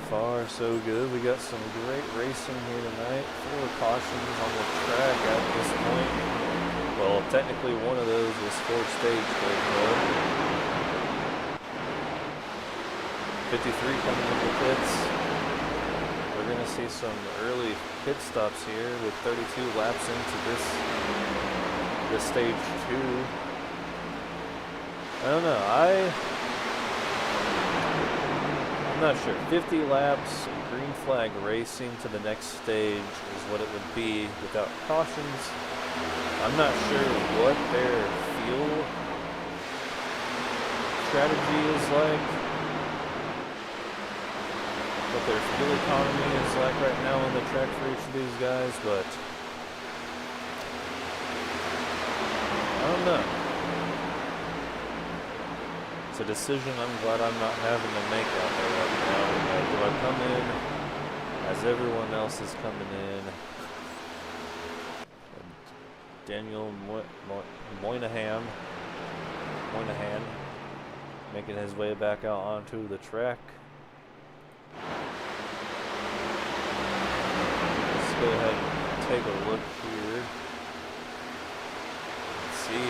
Far so good. We got some great racing here tonight. 4 cautions on the track at this point. Well, technically one of those was 4-stage though. 53 coming into pits. We're gonna see some early pit stops here with 32 laps into this stage 2. I don't know. I'm not sure. 50 laps, green flag racing to the next stage is what it would be without cautions. I'm not sure what their fuel strategy is like, what their fuel economy is like right now on the track for each of these guys, but I don't know. It's a decision I'm glad I'm not having to make out there right now. Do I come in as everyone else is coming in? Daniel Moynihan making his way back out onto the track. Let's go ahead and take a look here. Let's see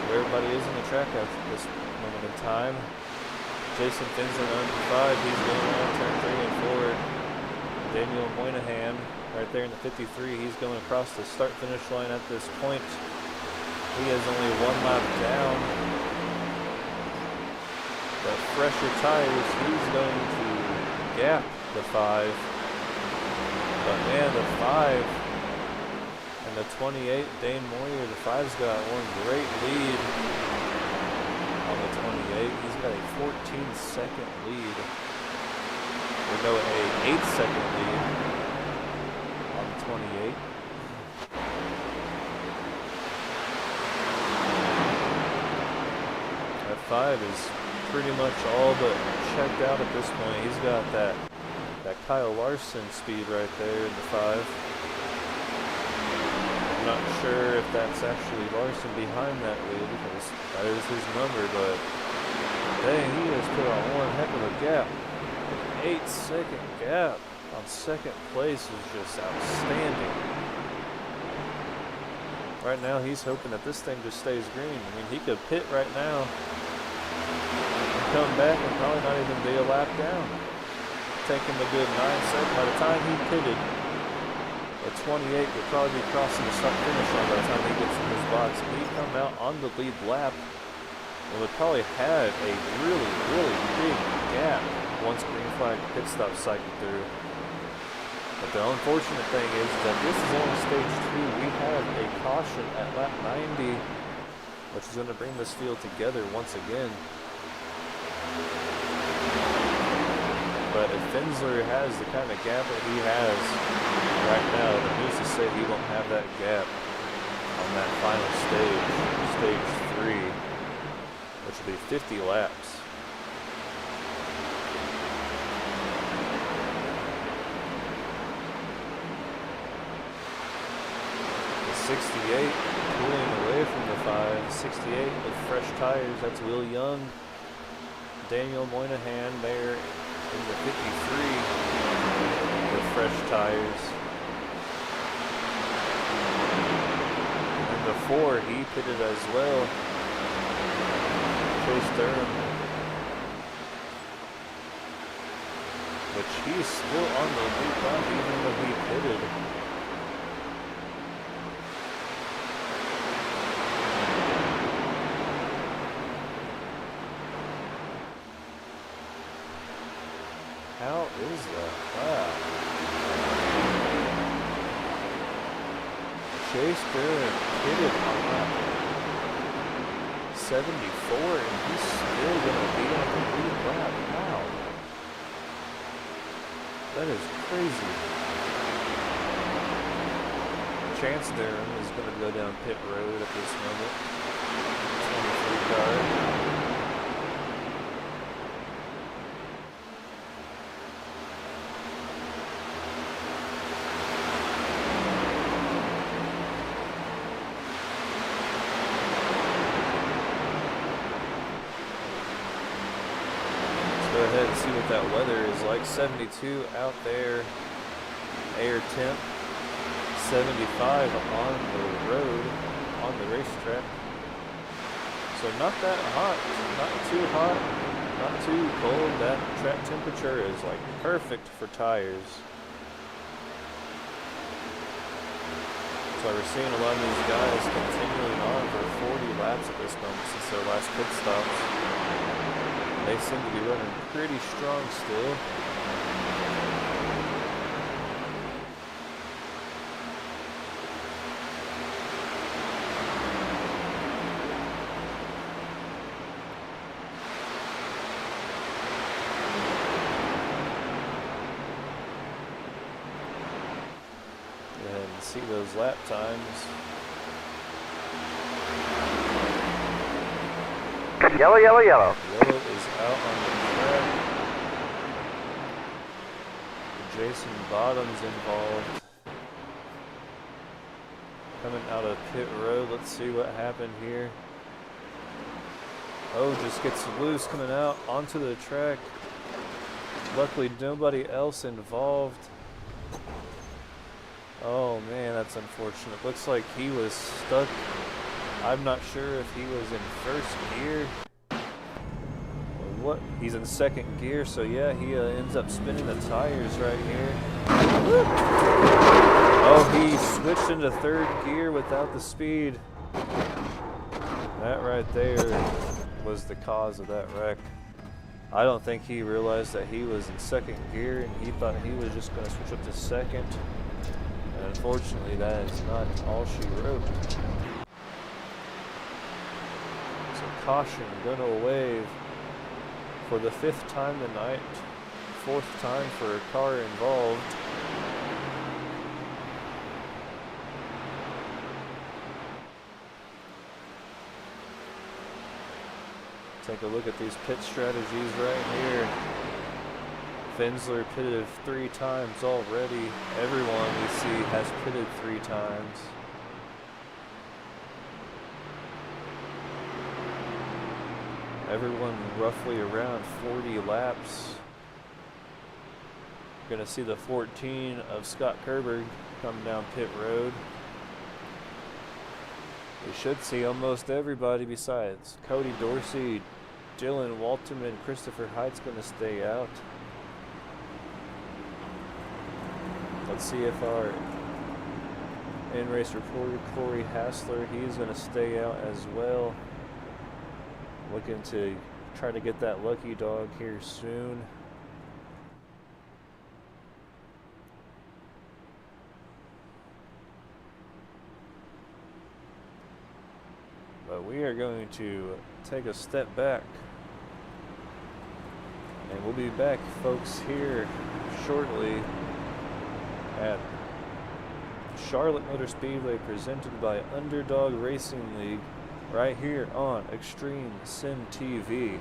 where everybody is in the track at this moment in time. Jason Finson on 5, he's going on turn 3 and 4. Daniel Moynihan right there in the 53, he's going across the start-finish line at this point. He has only 1 lap down. The fresher tires, he's going to gap the 5. But man, the 5 and the 28, Dane Moyer, the 5's got one great lead on the 28. He's got a 14-second lead. Or no, a 8-second lead on the 28. That 5 is pretty much all but checked out at this point. He's got that Kyle Larson speed right there in the 5. I'm not sure if that's actually Larson behind that lead because that is his number, but dang, he has put on one heck of a gap. An 8-second gap on second place is just outstanding. Right now he's hoping that this thing just stays green. I mean, he could pit right now and come back and probably not even be a lap down. Take him a good 9 seconds. By the time he pitted, the 28 would probably be crossing the start-finish line by the time he gets in his box. He'd come out on the lead lap and would probably have a really, really big gap once green flag pit stop cycled through. But the unfortunate thing is that this is only stage 2. We have a caution at lap 90, which is going to bring this field together once again. But if Finsler has the kind of gap that he has right now, then who's to say he won't have that gap on that final stage, stage 3, which will be 50 laps. The 68 pulling away from the 5, 68 with fresh tires, that's Will Young. Daniel Moynihan there in the 53 with fresh tires. And the 4, he pitted as well. Chase Durham. Which he's still on the lead lap even though he pitted. How is that? Wow. Chase Durham pitted on lap 74 and he's still going to be on the lead lap. Wow. That is crazy. Chance Durham is going to go down pit road at this moment. 23 car. Go ahead and see what that weather is like. 72 out there, air temp, 75 on the road, on the racetrack. So not that hot, not too hot, not too cold. That track temperature is like perfect for tires. So we're seeing a lot of these guys continuing on for 40 laps at this moment since their last pit stops. They seem to be running pretty strong still. Go ahead and see those lap times. Yellow, yellow, yellow. Yellow is out on the track. Jason Bottom's involved. Coming out of pit road. Let's see what happened here. Oh, just gets loose coming out onto the track. Luckily, nobody else involved. Oh man, that's unfortunate. Looks like he was stuck. I'm not sure if he was in first gear or what. He's in second gear, so yeah, he ends up spinning the tires right here. Oh, he switched into third gear without the speed. That right there was the cause of that wreck. I don't think he realized that he was in second gear and he thought he was just going to switch up to second. And unfortunately, that is not all she wrote. Caution, going to wave for the 5th time tonight, 4th time for a car involved. Take a look at these pit strategies right here. Finsler pitted 3 times already. Everyone we see has pitted 3 times. Everyone roughly around 40 laps. Going to see the 14 of Scott Kerberg come down pit road. We should see almost everybody besides Cody Dorsey, Dylan Walterman, Christopher Height's going to stay out. Let's see if our in-race reporter Corey Hassler, he's going to stay out as well. Looking to try to get that lucky dog here soon. But we are going to take a step back and we'll be back, folks, here shortly at Charlotte Motor Speedway, presented by Underdog Racing League, right here on Extreme Sim TV.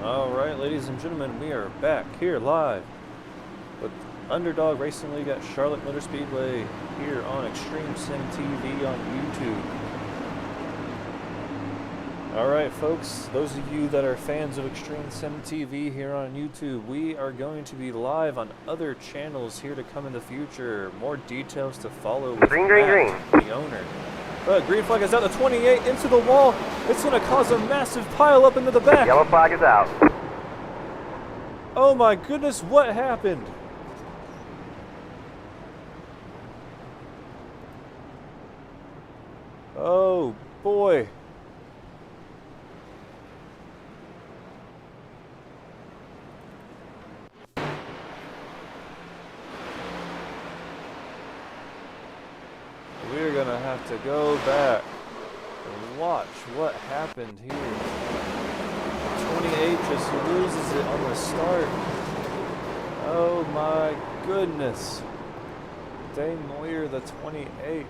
Alright, ladies and gentlemen, we are back here live with Underdog Racing League at Charlotte Motor Speedway here on Extreme Sim TV on YouTube. Alright folks, those of you that are fans of Extreme Sim TV here on YouTube, we are going to be live on other channels here to come in the future. More details to follow with Green, Matt, the owner. Green flag is out, the 28 into the wall. It's going to cause a massive pile up into the back. Yellow flag is out. Oh my goodness, what happened? Oh boy. We're gonna have to go back and watch what happened here. 28 just loses it on the start. Oh my goodness. Dane Moyer, the 28.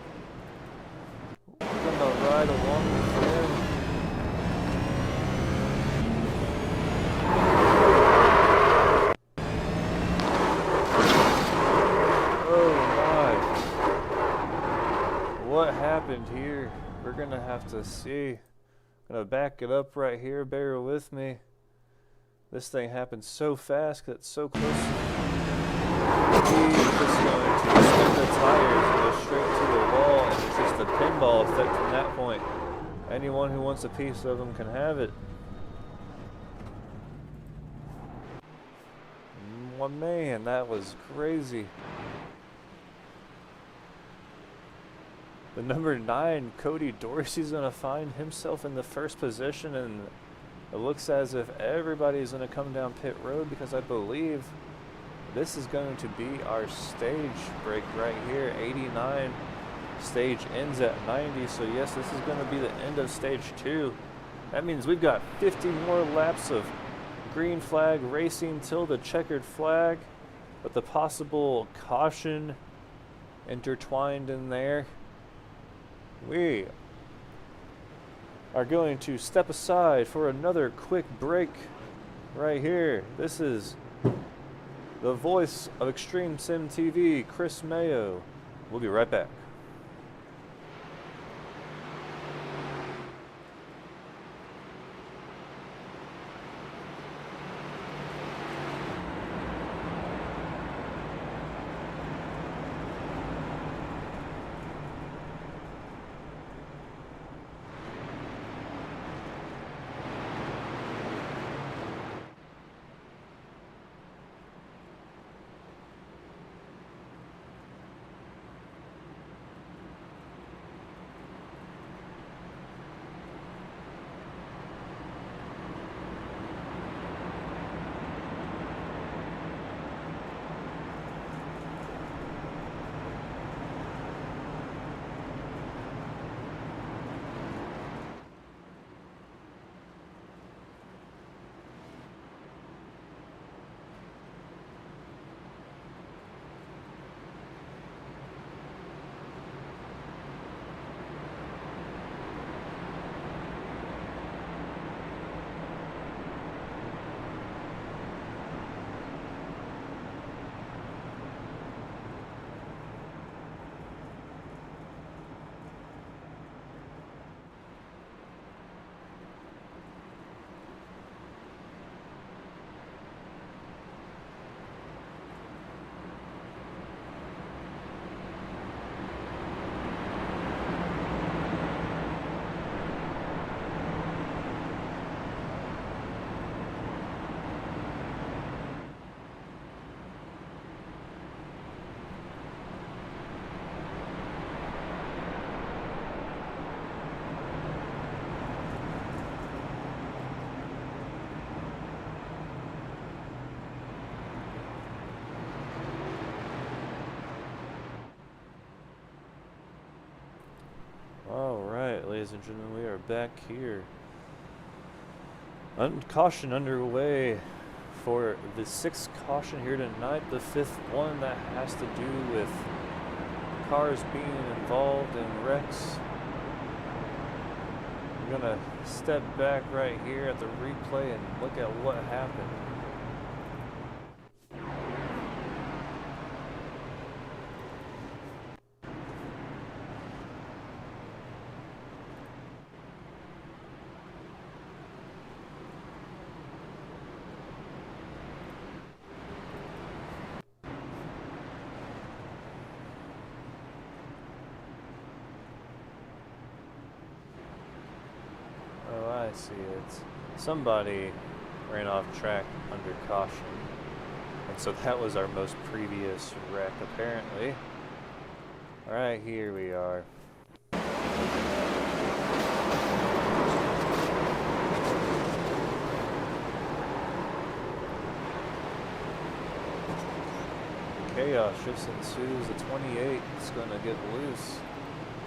We're gonna ride along with him. Oh my. What happened here? We're gonna have to see. Gonna back it up right here, bear with me. This thing happened so fast, it's so close. He's just going to spin the tires and go straight to the wall, and it's just a pinball effect from that point. Anyone who wants a piece of them can have it. Oh man, that was crazy. The number 9, Cody Dorsey's going to find himself in the first position, and it looks as if everybody's going to come down pit road, because I believe this is going to be our stage break right here. 89 stage ends at 90, so yes, this is going to be the end of stage 2. That means we've got 50 more laps of green flag racing till the checkered flag, with the possible caution intertwined in there. We are going to step aside for another quick break right here. This is the voice of Extreme Sim TV, Chris Mayo. We'll be right back. Alright, ladies and gentlemen, we are back here. Caution underway for the 6th caution here tonight, the 5th one that has to do with cars being involved in wrecks. We're gonna step back right here at the replay and look at what happened. I see it. Somebody ran off track under caution. And so that was our most previous wreck, apparently. Alright, here we are. Chaos just ensues. The 28 is going to get loose.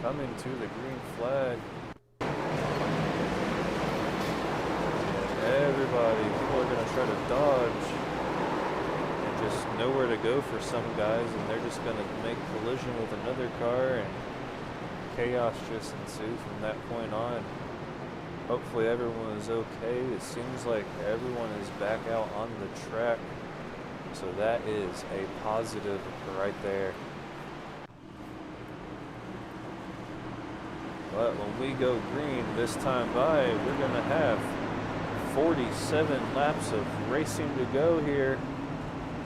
Coming to the green flag. Everybody, people are going to try to dodge and just nowhere to go for some guys, and they're just going to make collision with another car, and chaos just ensues from that point on. Hopefully everyone is okay. It seems like everyone is back out on the track, so that is a positive right there. But when we go green this time by, we're going to have 47 laps of racing to go here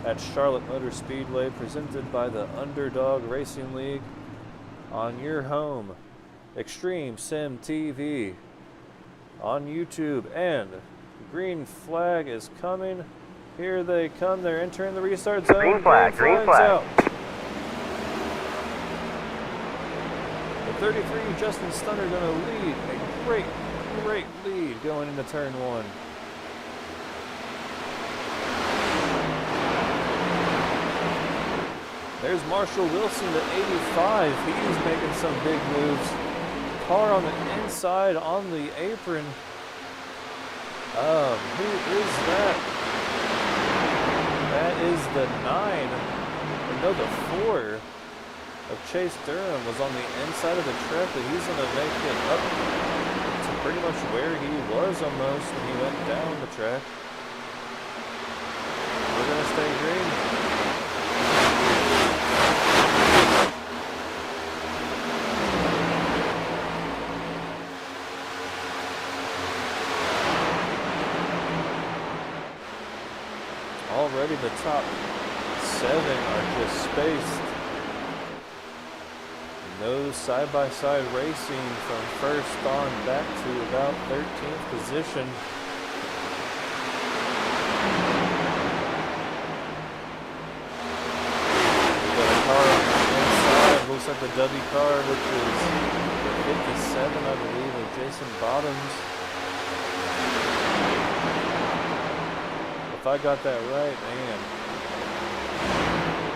at Charlotte Motor Speedway, presented by the Underdog Racing League on your home, Extreme Sim TV, on YouTube. And the green flag is coming. Here they come. They're entering the restart zone. Green flag, green flag's flag. out. The 33 Justin Stunner going to lead. A great lead going into turn 1. There's Marshall Wilson to 85. He's making some big moves. Car on the inside on the apron. Who is that? That is the 9. No, the 4 of Chase Durham was on the inside of the track, but he's going to make it up to pretty much where he was almost when he went down the track. We're going to stay green. Already the top 7 are just spaced. No side-by-side racing from first on back to about 13th position. We got a car on the inside. Looks like the W car, which is the 57, I believe, of Jason Bottoms. If I got that right, man.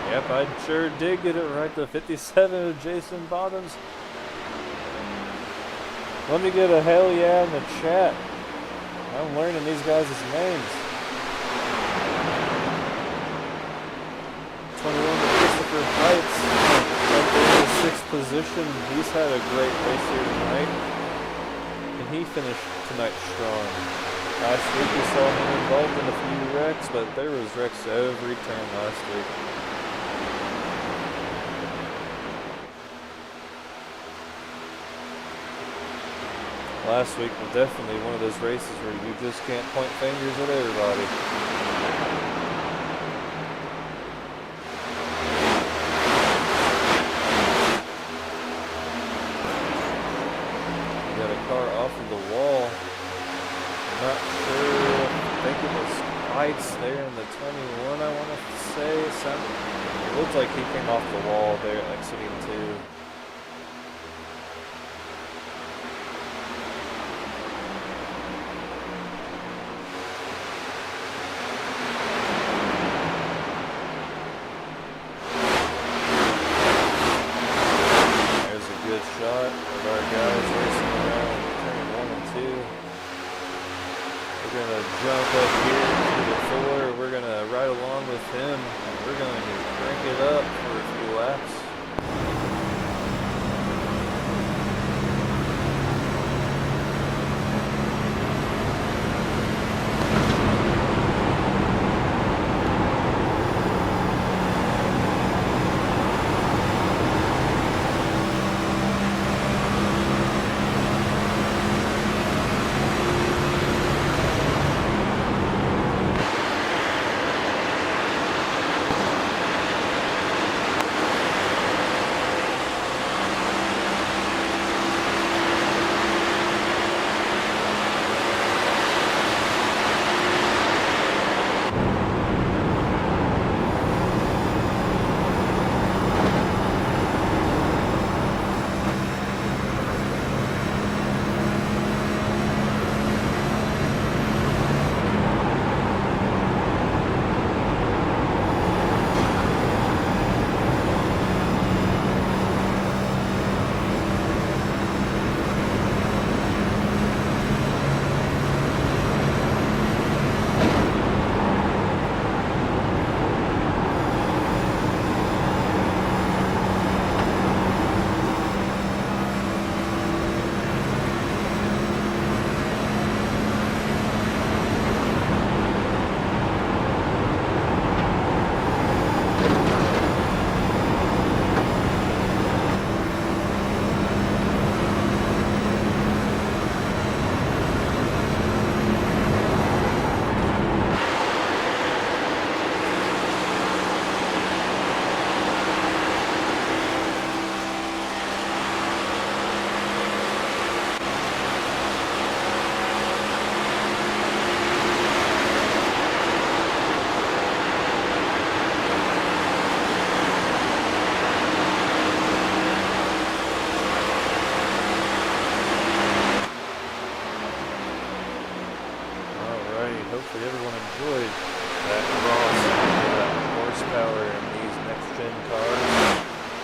Yep, I sure did get it right. The 57 of Jason Bottoms. Let me get a hell yeah in the chat. I'm learning these guys' names. 21 to Christopher Heights. Up there in 6th position. He's had a great race here tonight. And he finished tonight strong. Last week we saw him involved in a few wrecks, but there was wrecks every turn last week. Last week was definitely one of those races where you just can't point fingers at everybody. We got a car off of the wall. Not sure. I think it was Heights there in the 21, I want to say. It looked like he came off the wall there exiting 2. There's a good shot of our guys racing around turn 1 and 2. We're going to jump up here to the 4. We're going to ride along with him, and we're going to crank it up for a few laps.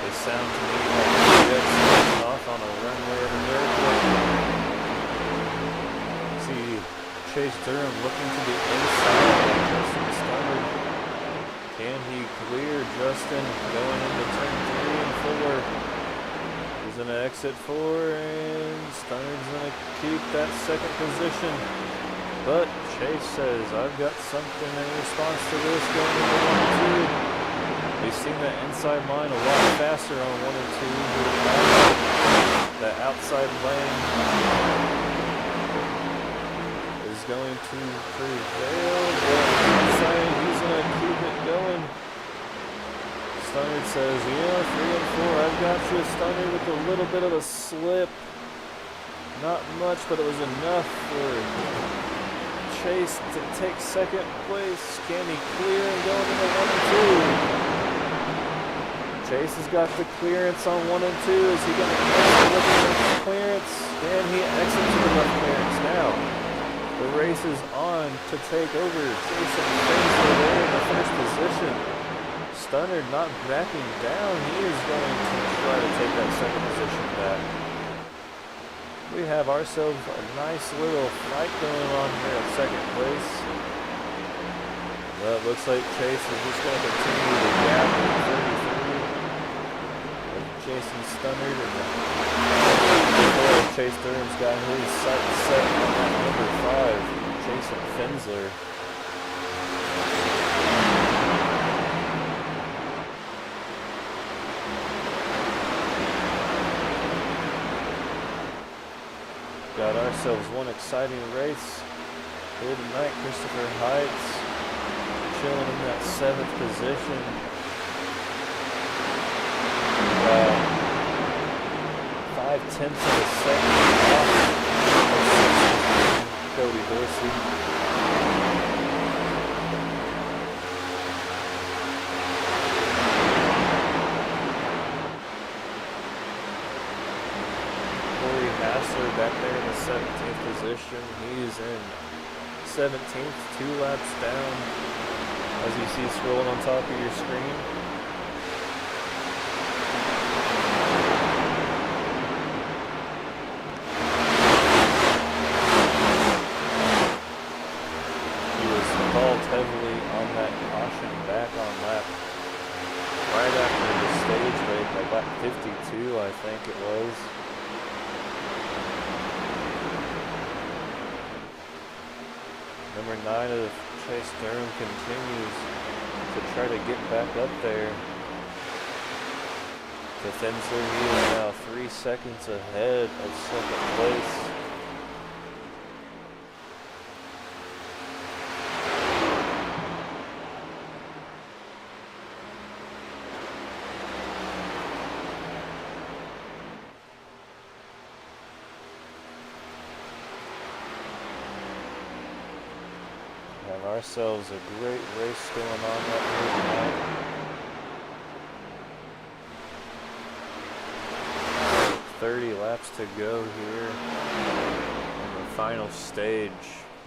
They sound to me like jets taking off on a runway at an airport. See Chase Durham looking to the inside of Justin Stannard. Can he clear Justin going into turn 3 and 4? He's going to exit 4 and Stannard's going to keep that second position. But Chase says, I've got something in response to this going into 1 and 2. They've seen that inside line a lot faster on 1 and 2. That outside lane is going to prevail. But inside, he's going to keep it going. Stannard says, yeah, 3 and 4, I've got you. Stannard with a little bit of a slip. Not much, but it was enough for Chase to take second place. Can he clear and go into 1 and 2? Chase has got the clearance on 1 and 2. Is he going to exit with the clearance? And he exits with enough clearance now. The race is on to take over. Jason Fensler there in the first position. Stannard not backing down. He is going to try to take that second position back. We have ourselves a nice little fight going on here at second place. Well, it looks like Chase is just going to continue the gap at 33. Jason Stannard and Chase Durham's got his sights set on that number 5, Jason Fensler. Got ourselves one exciting race here tonight. Christopher Heights chilling in that 7th position. 5/10 of a second off Cody Dorsey. Corey Hassler back there in the 17th position. He's in 17th, 2 laps down, as you see scrolling on top of your screen. Heavily on that caution back on lap right after the stage break, like lap 52 I think it was. Number 9 of Chase Durham continues to try to get back up there. To Fensler, he is now 3 seconds ahead of second place. Ourselves a great race going on right here tonight. 30 laps to go here in the final stage.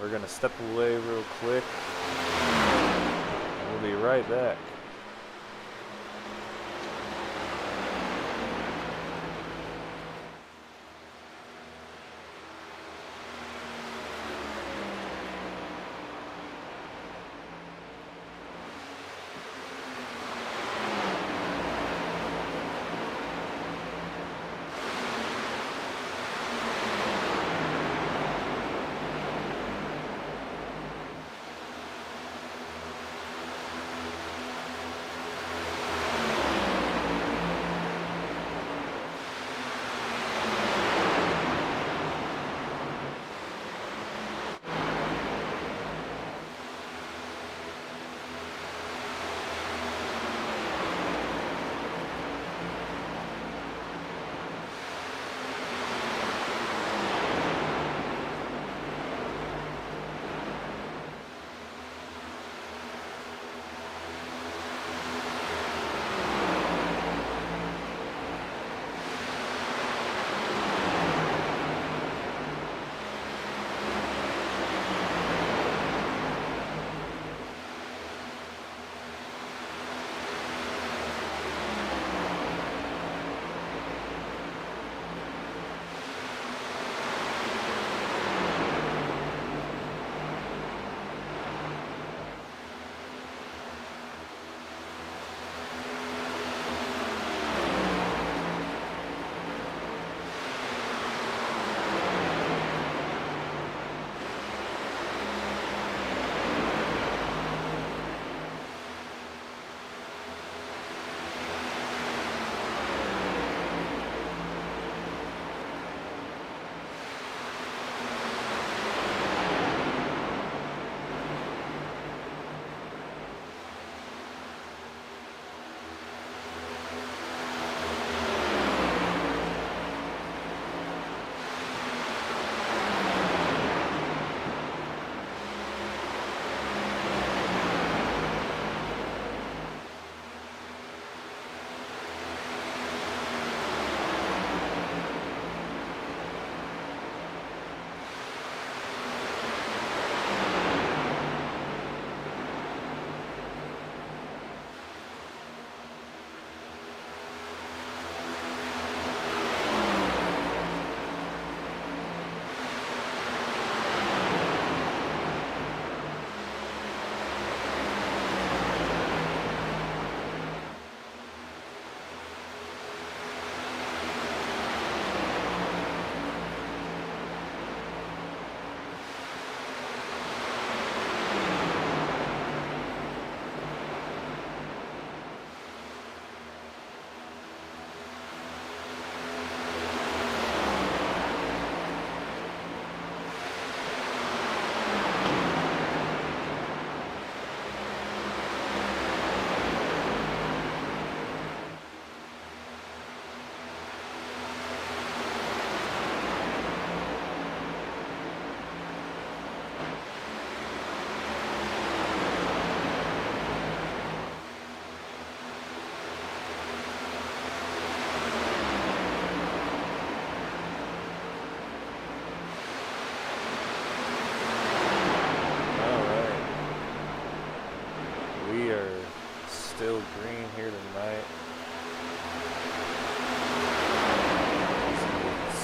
We're going to step away real quick and we'll be right back.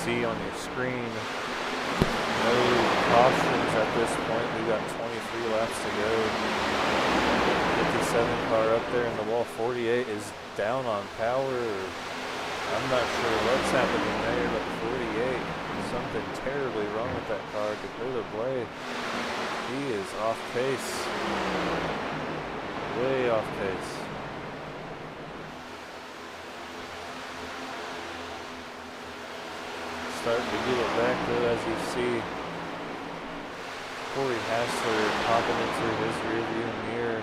see on your screen, no cautions at this point. We've got 23 laps to go. 57 car up there in the wall. 48 is down on power. I'm not sure what's happening there, but 48, something terribly wrong with that car. Dakota Blay, he is off pace. Way off pace. Starting to get it back though, as you see. Corey Hassler popping into his rearview mirror.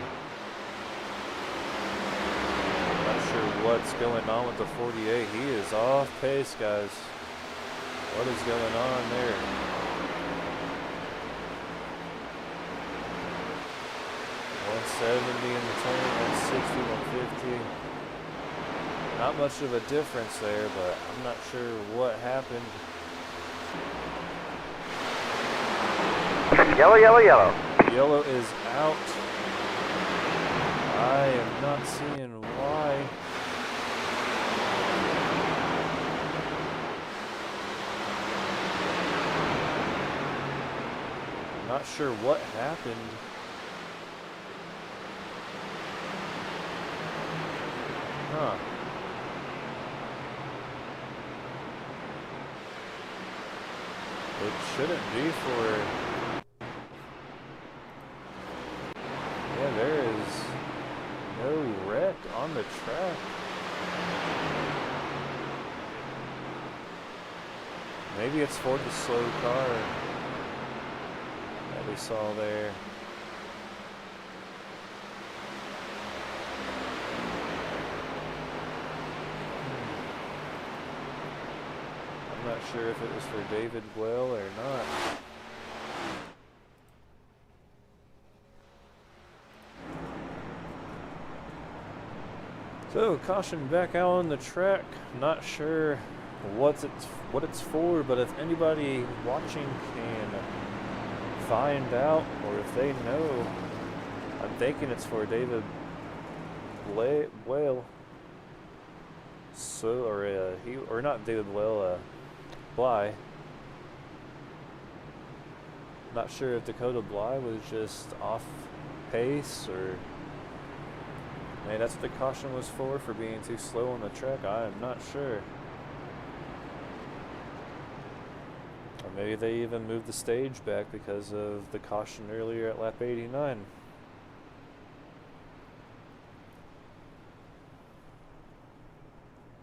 Not sure what's going on with the 48. He is off pace, guys. What is going on there? $170 in the turn, $160, $150. Not much of a difference there, but I'm not sure what happened. Yellow, yellow, yellow. Yellow is out. I am not seeing why. I'm not sure what happened. Huh. It shouldn't be for... Yeah, there is no wreck on the track. Maybe it's for the slow car that we saw there. I'm not sure if it was for David Well or not. So, caution back out on the track. Not sure what it's for, but if anybody watching can find out, or if they know, I'm thinking it's for David Whale. So, or not David Whale, Bly. Not sure if Dakota Bly was just off pace, or maybe that's what the caution was for being too slow on the track. I am not sure. Or maybe they even moved the stage back because of the caution earlier at lap 89.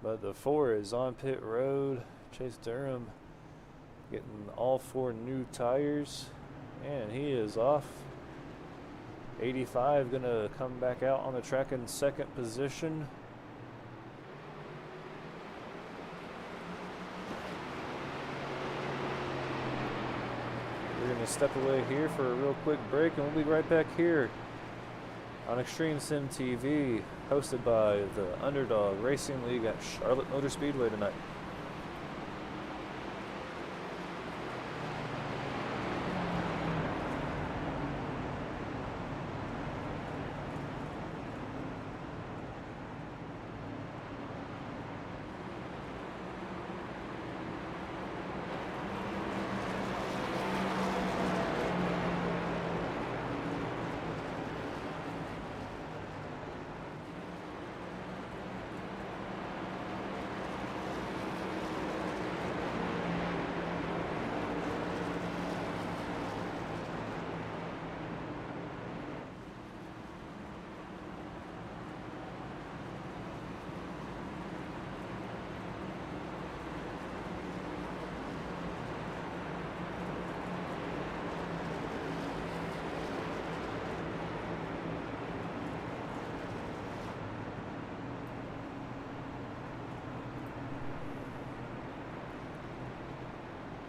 But the 4 is on pit road. Chase Durham getting all 4 new tires, and he is off. 85 gonna come back out on the track in second position. We're gonna step away here for a real quick break, and we'll be right back here on Extreme Sim TV, hosted by the Underdog Racing League at Charlotte Motor Speedway tonight.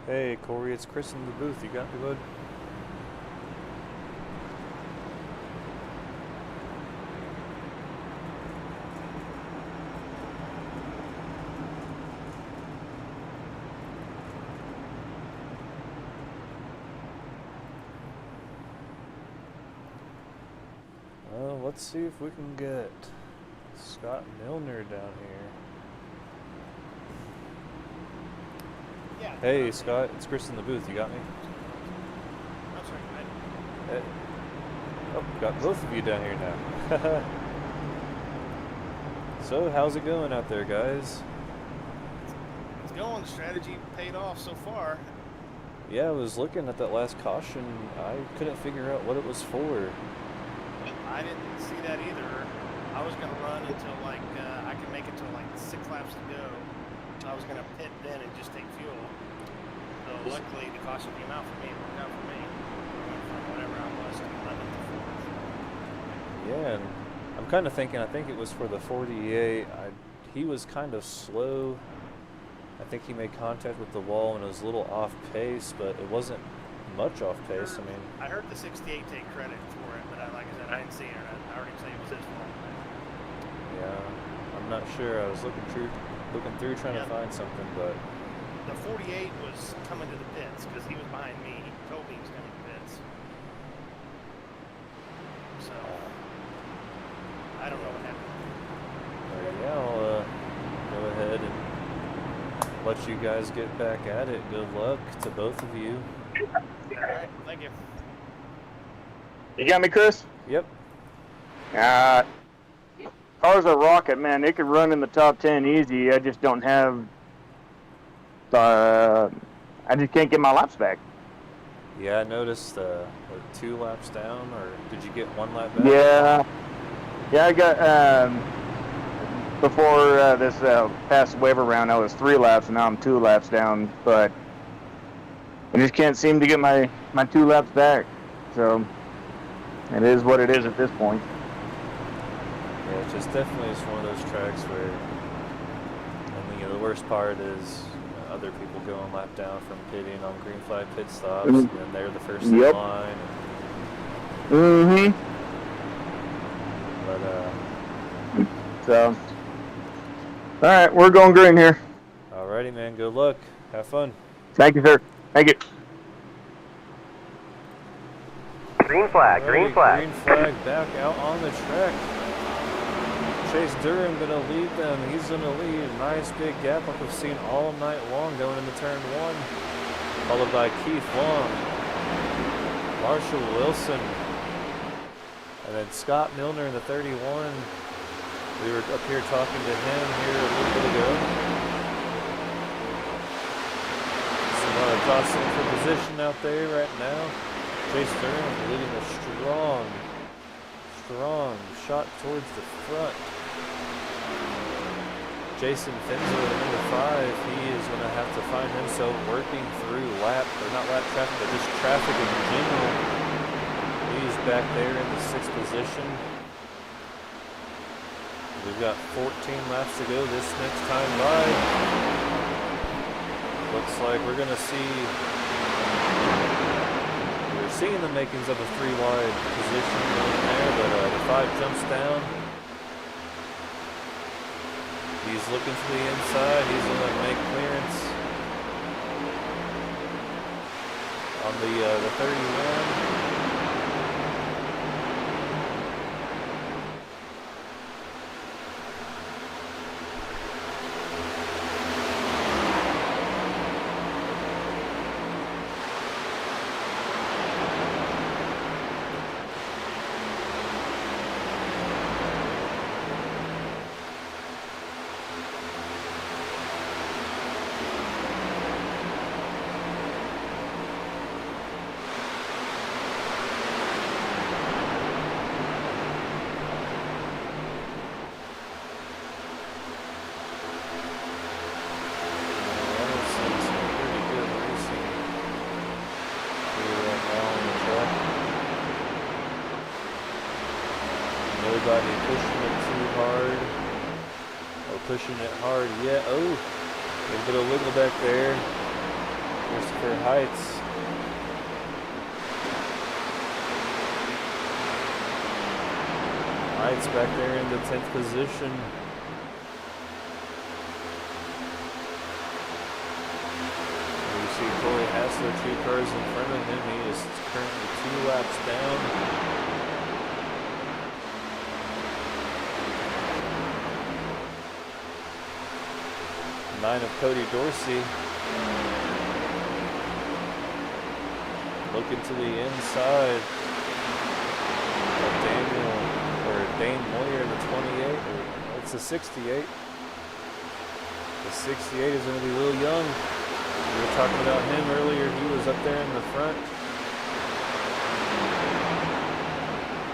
Hey Corey, it's Chris in the booth. You got me, bud? Well, let's see if we can get Scott Milner down here. Yeah. Hey, Scott, it's Chris in the booth. You got me? I'm sorry. Hey. Oh, got both of you down here now. So, how's it going out there, guys? It's going. The strategy paid off so far. Yeah, I was looking at that last caution. I couldn't figure out what it was for. I didn't see that either. I was gonna run until like I could make it to like 6 laps to go. I was gonna pit then and just take fuel. So luckily the caution came out for me. It worked out for me. I went from whatever I was to 11th to 4th. Yeah, and I'm kind of thinking, I think it was for the 48. He was kind of slow. I think he made contact with the wall and it was a little off pace, but it wasn't much off pace. I mean, I heard the 68 take credit for it, but like I said, I didn't see it. I already said it was his fault. yeah, I'm not sure. I was looking through trying to find something, but The 48 was coming to the pits because he was behind me. He told me he was coming to the pits. So I don't know what happened. yeah, I'll go ahead and let you guys get back at it. Good luck to both of you. All right, thank you. You got me, Chris? Yep. Cars are rocket, man. They could run in the top 10 easy. I just don't have. I just can't get my laps back. Yeah, I noticed 2 laps down, or did you get 1 lap back? Yeah, I got before this past waiver round, I was 3 laps, and now I'm 2 laps down. But I just can't seem to get my 2 laps back. So it is what it is at this point. Yeah, it just definitely is one of those tracks where, and the worst part is other people go and lap down from pitting on green flag pit stops, and then they're the first in line. But So, all right, we're going green here. alrighty, man. Good luck. Have fun. Thank you, sir. Thank you. Green flag, green flag. Green flag back out on the track. Chase Durham gonna lead them. He's gonna lead. Nice big gap like we've seen all night long going into turn 1. Followed by Keith Long, Marshall Wilson, and then Scott Milner in the 31. We were up here talking to him here a little bit ago. Some tossing for position out there right now. Chase Durham leading a strong shot towards the front. Jason Finzel at number 5, he is going to have to find himself working through not lap traffic, but just traffic in general. He's back there in the 6th position. We've got 14 laps to go this next time by. Looks like we're going to see, we're seeing the makings of a 3-wide position going there, but the 5 jumps down. He's looking to the inside. He's going to make clearance on the 31. Nobody pushing it too hard or pushing it hard yet. Oh, a little bit of wiggle back there. Christopher Heights. Heights back there in the 10th position. You see Corey Hassler, 2 cars in front of him. He is currently 2 laps down. Nine of Cody Dorsey. Looking to the inside of Dane Moyer in the 28. It's a 68. The 68 is going to be Lil Young. We were talking about him earlier. He was up there in the front.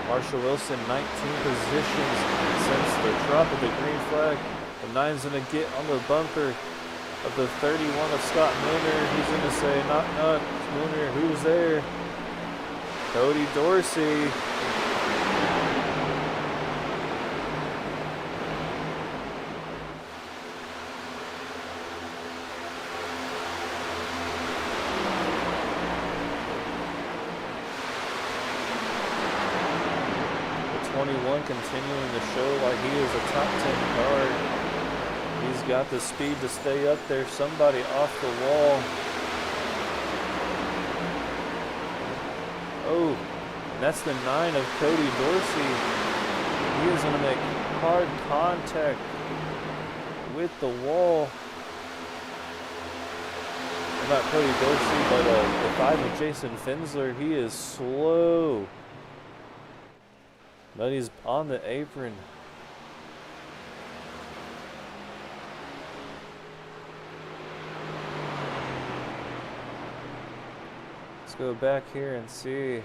Marshall Wilson, 19 positions since the drop of the green flag. The 9's going to get on the bumper of the 31 of Scott Milner. He's going to say, knock, knock. Milner, who's there? Cody Dorsey. The 21 continuing to show like he is a top 10 guard. He's got the speed to stay up there. Somebody off the wall. Oh, and that's the 9 of Cody Dorsey. He is going to make hard contact with the wall. Not Cody Dorsey, but the 5 of Jason Finsler. He is slow, but he's on the apron. Go back here and see if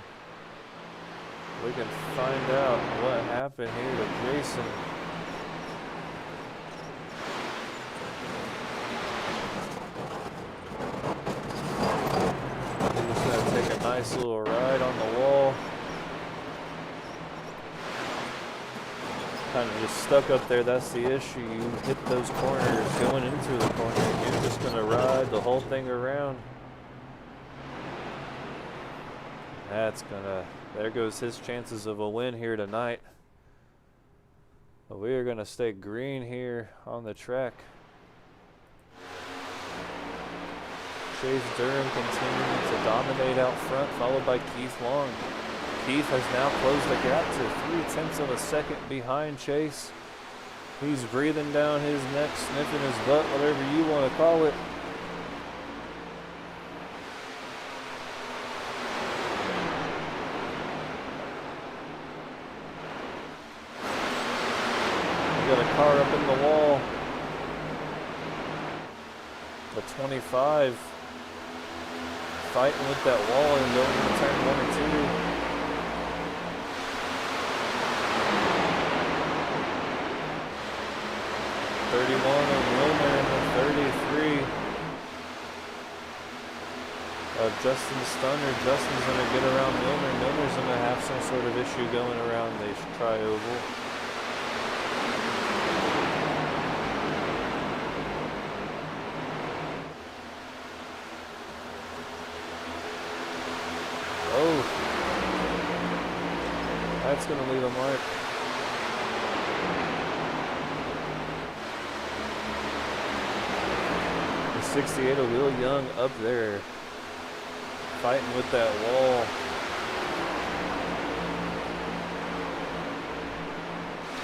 we can find out what happened here to Jason. He's just going to take a nice little ride on the wall. Kind of just stuck up there. That's the issue. You hit those corners going into the corner. You're just going to ride the whole thing around. There goes his chances of a win here tonight. But we are going to stay green here on the track. Chase Durham continuing to dominate out front, followed by Keith Long. Keith has now closed the gap to 0.3 of a second behind Chase. He's breathing down his neck, sniffing his butt, whatever you want to call it. Got a car up in the wall. The 25 fighting with that wall and going to turn 1 and 2. 31 of Milner and the 33 of Justin Stunner. Justin's going to get around Milner. Milner's going to have some sort of issue going around the tri-oval. That's going to leave a mark. The 68 of Will Young up there, fighting with that wall.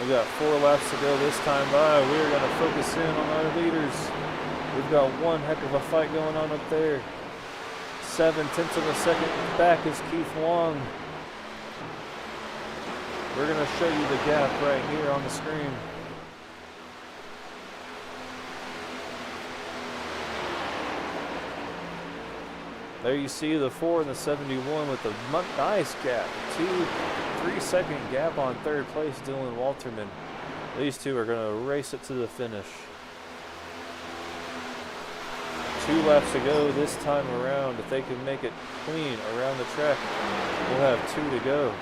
We got 4 laps to go this time by. We're going to focus in on our leaders. We've got one heck of a fight going on up there. 0.7 of a second back is Keith Long. We're going to show you the gap right here on the screen. There you see the 4 and the 71 with a nice gap. 2-3 second gap on third place, Dylan Walterman. These two are going to race it to the finish. 2 laps to go this time around. If they can make it clean around the track, we'll have 2 to go.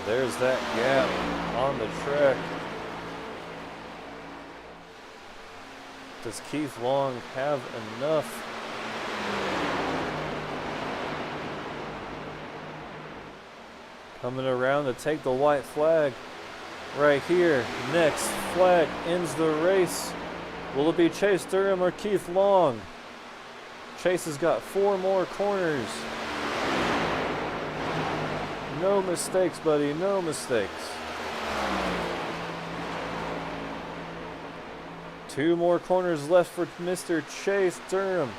There's that gap on the track. Does Keith Long have enough? Coming around to take the white flag right here. Next flag ends the race. Will it be Chase Durham or Keith Long? Chase has got 4 more corners. No mistakes, buddy, no mistakes. 2 more corners left for Mr. Chase Durham.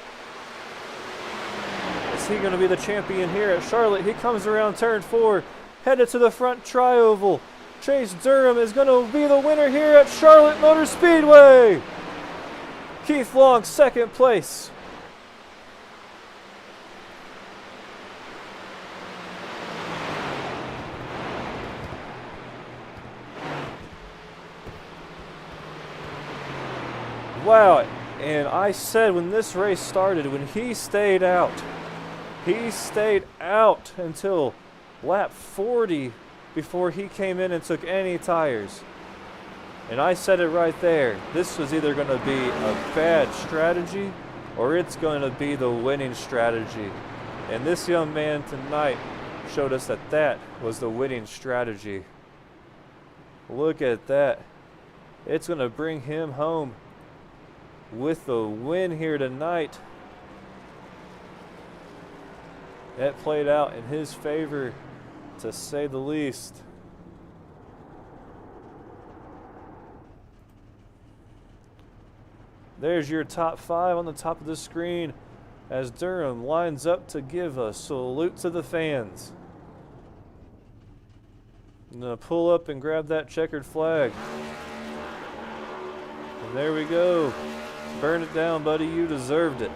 Is he going to be the champion here at Charlotte? He comes around turn 4, headed to the front tri-oval. Chase Durham is going to be the winner here at Charlotte Motor Speedway. Keith Long, second place. Wow, and I said when this race started, when he stayed out until lap 40 before he came in and took any tires. And I said it right there. This was either going to be a bad strategy or it's going to be the winning strategy. And this young man tonight showed us that that was the winning strategy. Look at that. It's going to bring him home with the win here tonight. That played out in his favor, to say the least. There's your top 5 on the top of the screen as Durham lines up to give a salute to the fans. I'm going to pull up and grab that checkered flag. And there we go. Burn it down, buddy. You deserved it.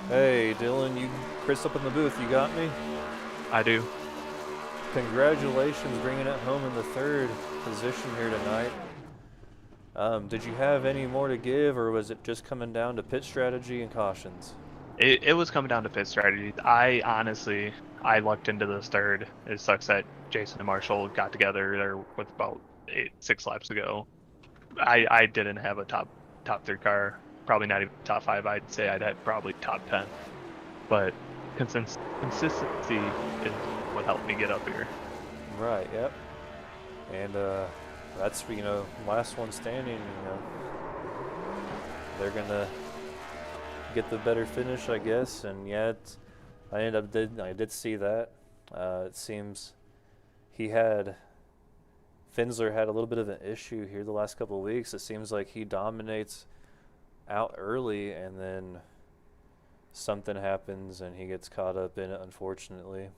Hey, Dylan, Chris up in the booth, you got me? I do. Congratulations bringing it home in the 3rd position here tonight. Did you have any more to give, or was it just coming down to pit strategy and cautions? It was coming down to pit strategy. I lucked into this 3rd. It sucks that Jason and Marshall got together there with about 6 laps ago. I didn't have a top 3 car. Probably not even top 5. I'd say I'd had probably top 10. But consistency is what helped me get up here. Right, yep. And that's, last one standing, they're going to get the better finish, I guess. And yeah, I did see that. It seems Finsler had a little bit of an issue here the last couple of weeks. It seems like he dominates out early and then something happens and he gets caught up in it, unfortunately.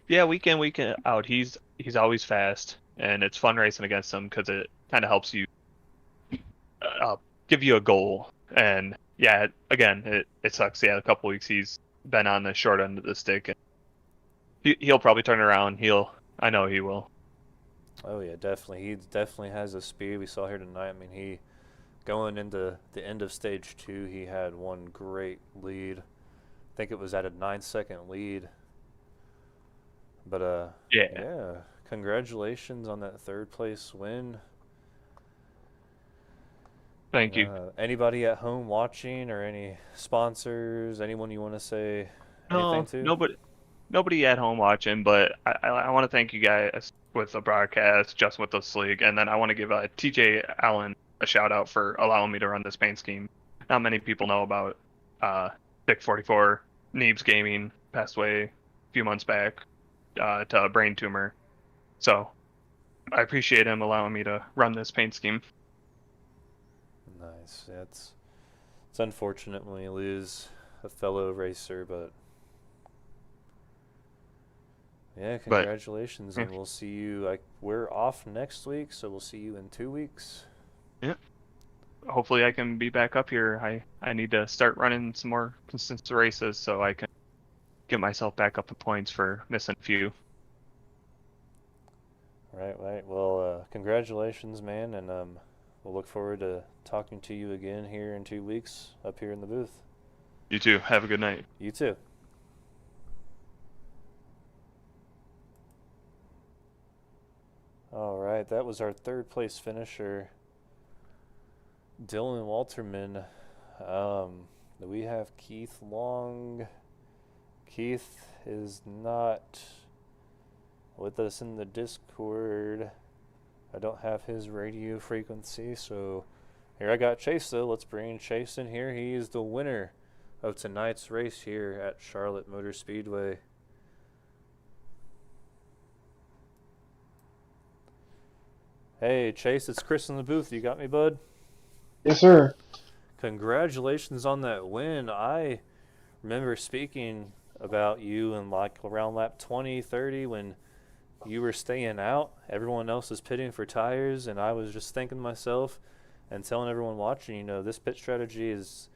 Yeah, week in, week out, he's always fast, and it's fun racing against him because it kind of helps you give you a goal. And yeah, again, it sucks. Yeah, a couple weeks he's been on the short end of the stick, and he'll probably turn around. I know he will. Oh yeah, definitely. He definitely has the speed we saw here tonight. I mean, he going into the end of stage 2, he had one great lead. I think it was at a 9-second lead. But yeah, congratulations on that 3rd place win. Thank you. Anybody at home watching, or any sponsors, anyone you want to say anything to? Nobody at home watching, but I want to thank you guys with the broadcast, just with this league, and then I want to give TJ Allen a shout out for allowing me to run this paint scheme. Not many people know about Dick 44. Neebs Gaming passed away a few months back to a brain tumor, so I appreciate him allowing me to run this paint scheme. Nice. Yeah, it's unfortunate when you lose a fellow racer, but yeah, congratulations, and we'll see you. We're off next week, so we'll see you in 2 weeks. Yeah. Hopefully I can be back up here. I need to start running some more consistent races so I can get myself back up to points for missing a few. Right. Well, congratulations, man, and we'll look forward to talking to you again here in 2 weeks up here in the booth. You too. Have a good night. You too. All right, that was our third place finisher, Dylan Walterman. We have Keith Long. Keith is not with us in the Discord. I don't have his radio frequency, so here I got Chase though. Let's bring Chase in here. He is the winner of tonight's race here at Charlotte Motor Speedway. Hey Chase, it's Chris in the booth. You got me, bud? Yes, sir. Congratulations on that win. I remember speaking about you in like around lap 20, 30 when you were staying out. Everyone else was pitting for tires, and I was just thinking to myself and telling everyone watching, you know, this pit strategy it's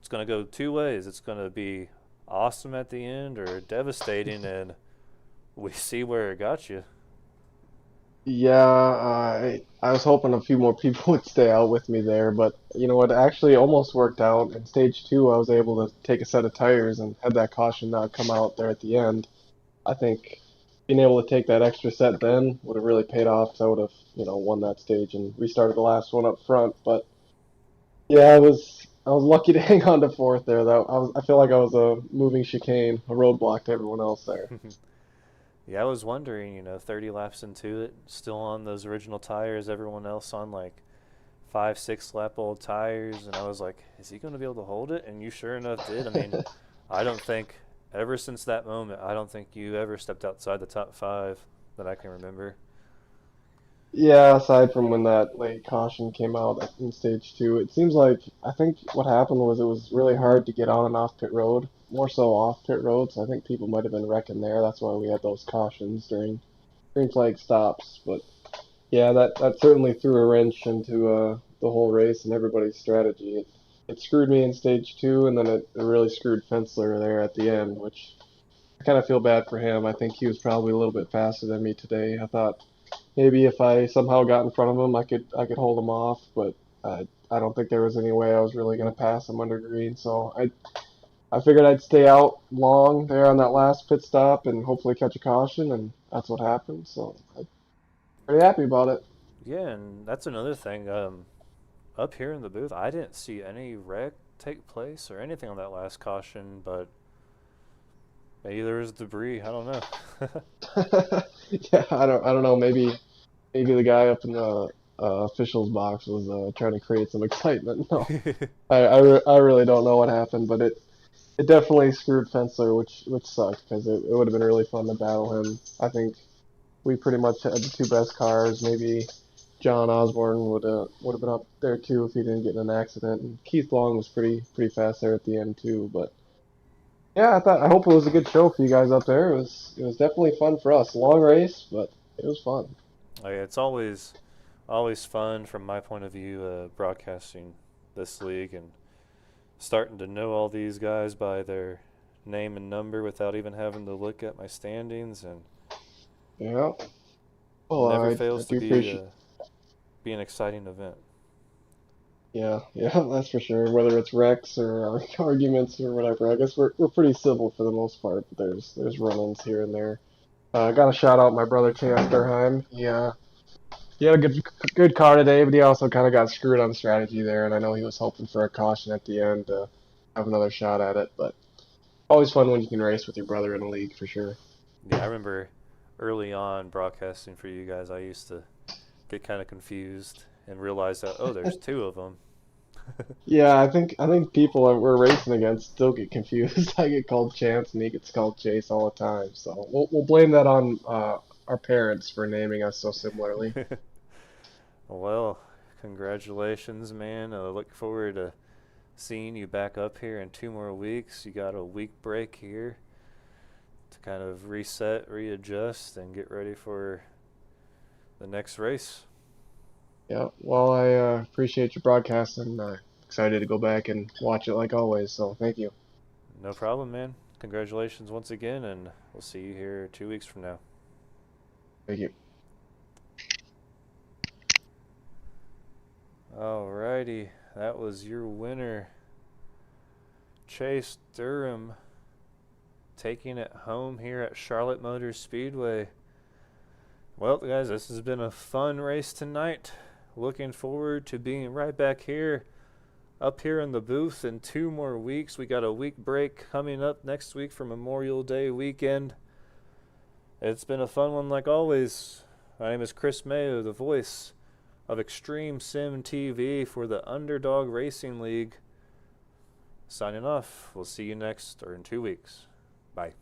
going to go two ways. It's going to be awesome at the end or devastating, and we see where it got you. Yeah, I was hoping a few more people would stay out with me there, but you know what? Actually, almost worked out. In stage two, I was able to take a set of tires and had that caution not come out there at the end. I think being able to take that extra set then would have really paid off. 'Cause I would have, won that stage and restarted the last one up front. But yeah, I was lucky to hang on to fourth there. I feel like I was a moving chicane, a roadblock to everyone else there. Yeah, I was wondering, you know, 30 laps into it, still on those original tires, everyone else on like 5, 6 lap old tires, and I was like, is he going to be able to hold it? And you sure enough did. I mean, I don't think, ever since that moment, I don't think you ever stepped outside the top 5 that I can remember. Yeah, aside from when that late caution came out in stage two, it seems like I think what happened was it was really hard to get on and off pit road, more so off pit road. So I think people might have been wrecking there. That's why we had those cautions during green flag stops. But yeah, that certainly threw a wrench into the whole race and everybody's strategy. It screwed me in stage two, and then it really screwed Fensler there at the end, which I kind of feel bad for him. I think he was probably a little bit faster than me today. I thought maybe if I somehow got in front of him, I could hold him off, but I don't think there was any way I was really going to pass him under green. So I figured I'd stay out long there on that last pit stop and hopefully catch a caution, and that's what happened. So I'm pretty happy about it. Yeah, and that's another thing. Up here in the booth, I didn't see any wreck take place or anything on that last caution, but maybe there was debris. I don't know. Yeah, I don't know. Maybe the guy up in the officials box was trying to create some excitement. No, I really don't know what happened, but it definitely screwed Fensler, which sucked because it would have been really fun to battle him. I think we pretty much had the two best cars. Maybe John Osborne would have been up there too if he didn't get in an accident. And Keith Long was pretty fast there at the end too. But yeah, I hope it was a good show for you guys up there. It was definitely fun for us. Long race, but it was fun. Oh, yeah, it's always fun from my point of view, broadcasting this league and starting to know all these guys by their name and number without even having to look at my standings, and Yeah. Well, never I fails to do appreciate. be an exciting event. Yeah, that's for sure. Whether it's Rex or arguments or whatever, I guess we're pretty civil for the most part. But there's run-ins here and there. I got to shout out my brother Chance Durheim. He had a good car today, but he also kind of got screwed on strategy there, and I know he was hoping for a caution at the end to have another shot at it. But always fun when you can race with your brother in a league for sure. Yeah, I remember early on broadcasting for you guys, I used to get kind of confused and realize that, oh, there's two of them. Yeah, I think people that we're racing against still get confused. I get called Chance and he gets called Chase all the time. So we'll blame that on our parents for naming us so similarly. Well, congratulations, man. I look forward to seeing you back up here in 2 more weeks. You got a week break here to kind of reset, readjust, and get ready for the next race. Yeah, well, I appreciate your broadcast and excited to go back and watch it like always. So thank you. No problem, man. Congratulations once again, and we'll see you here 2 weeks from now. Thank you. Alrighty, that was your winner, Chase Durham, taking it home here at Charlotte Motor Speedway. Well, guys, this has been a fun race tonight. Looking forward to being right back here, up here in the booth in 2 more weeks. We got a week break coming up next week for Memorial Day weekend. It's been a fun one like always. My name is Chris Mayo, the voice of Extreme Sim TV for the Underdog Racing League. Signing off. We'll see you next or in 2 weeks. Bye.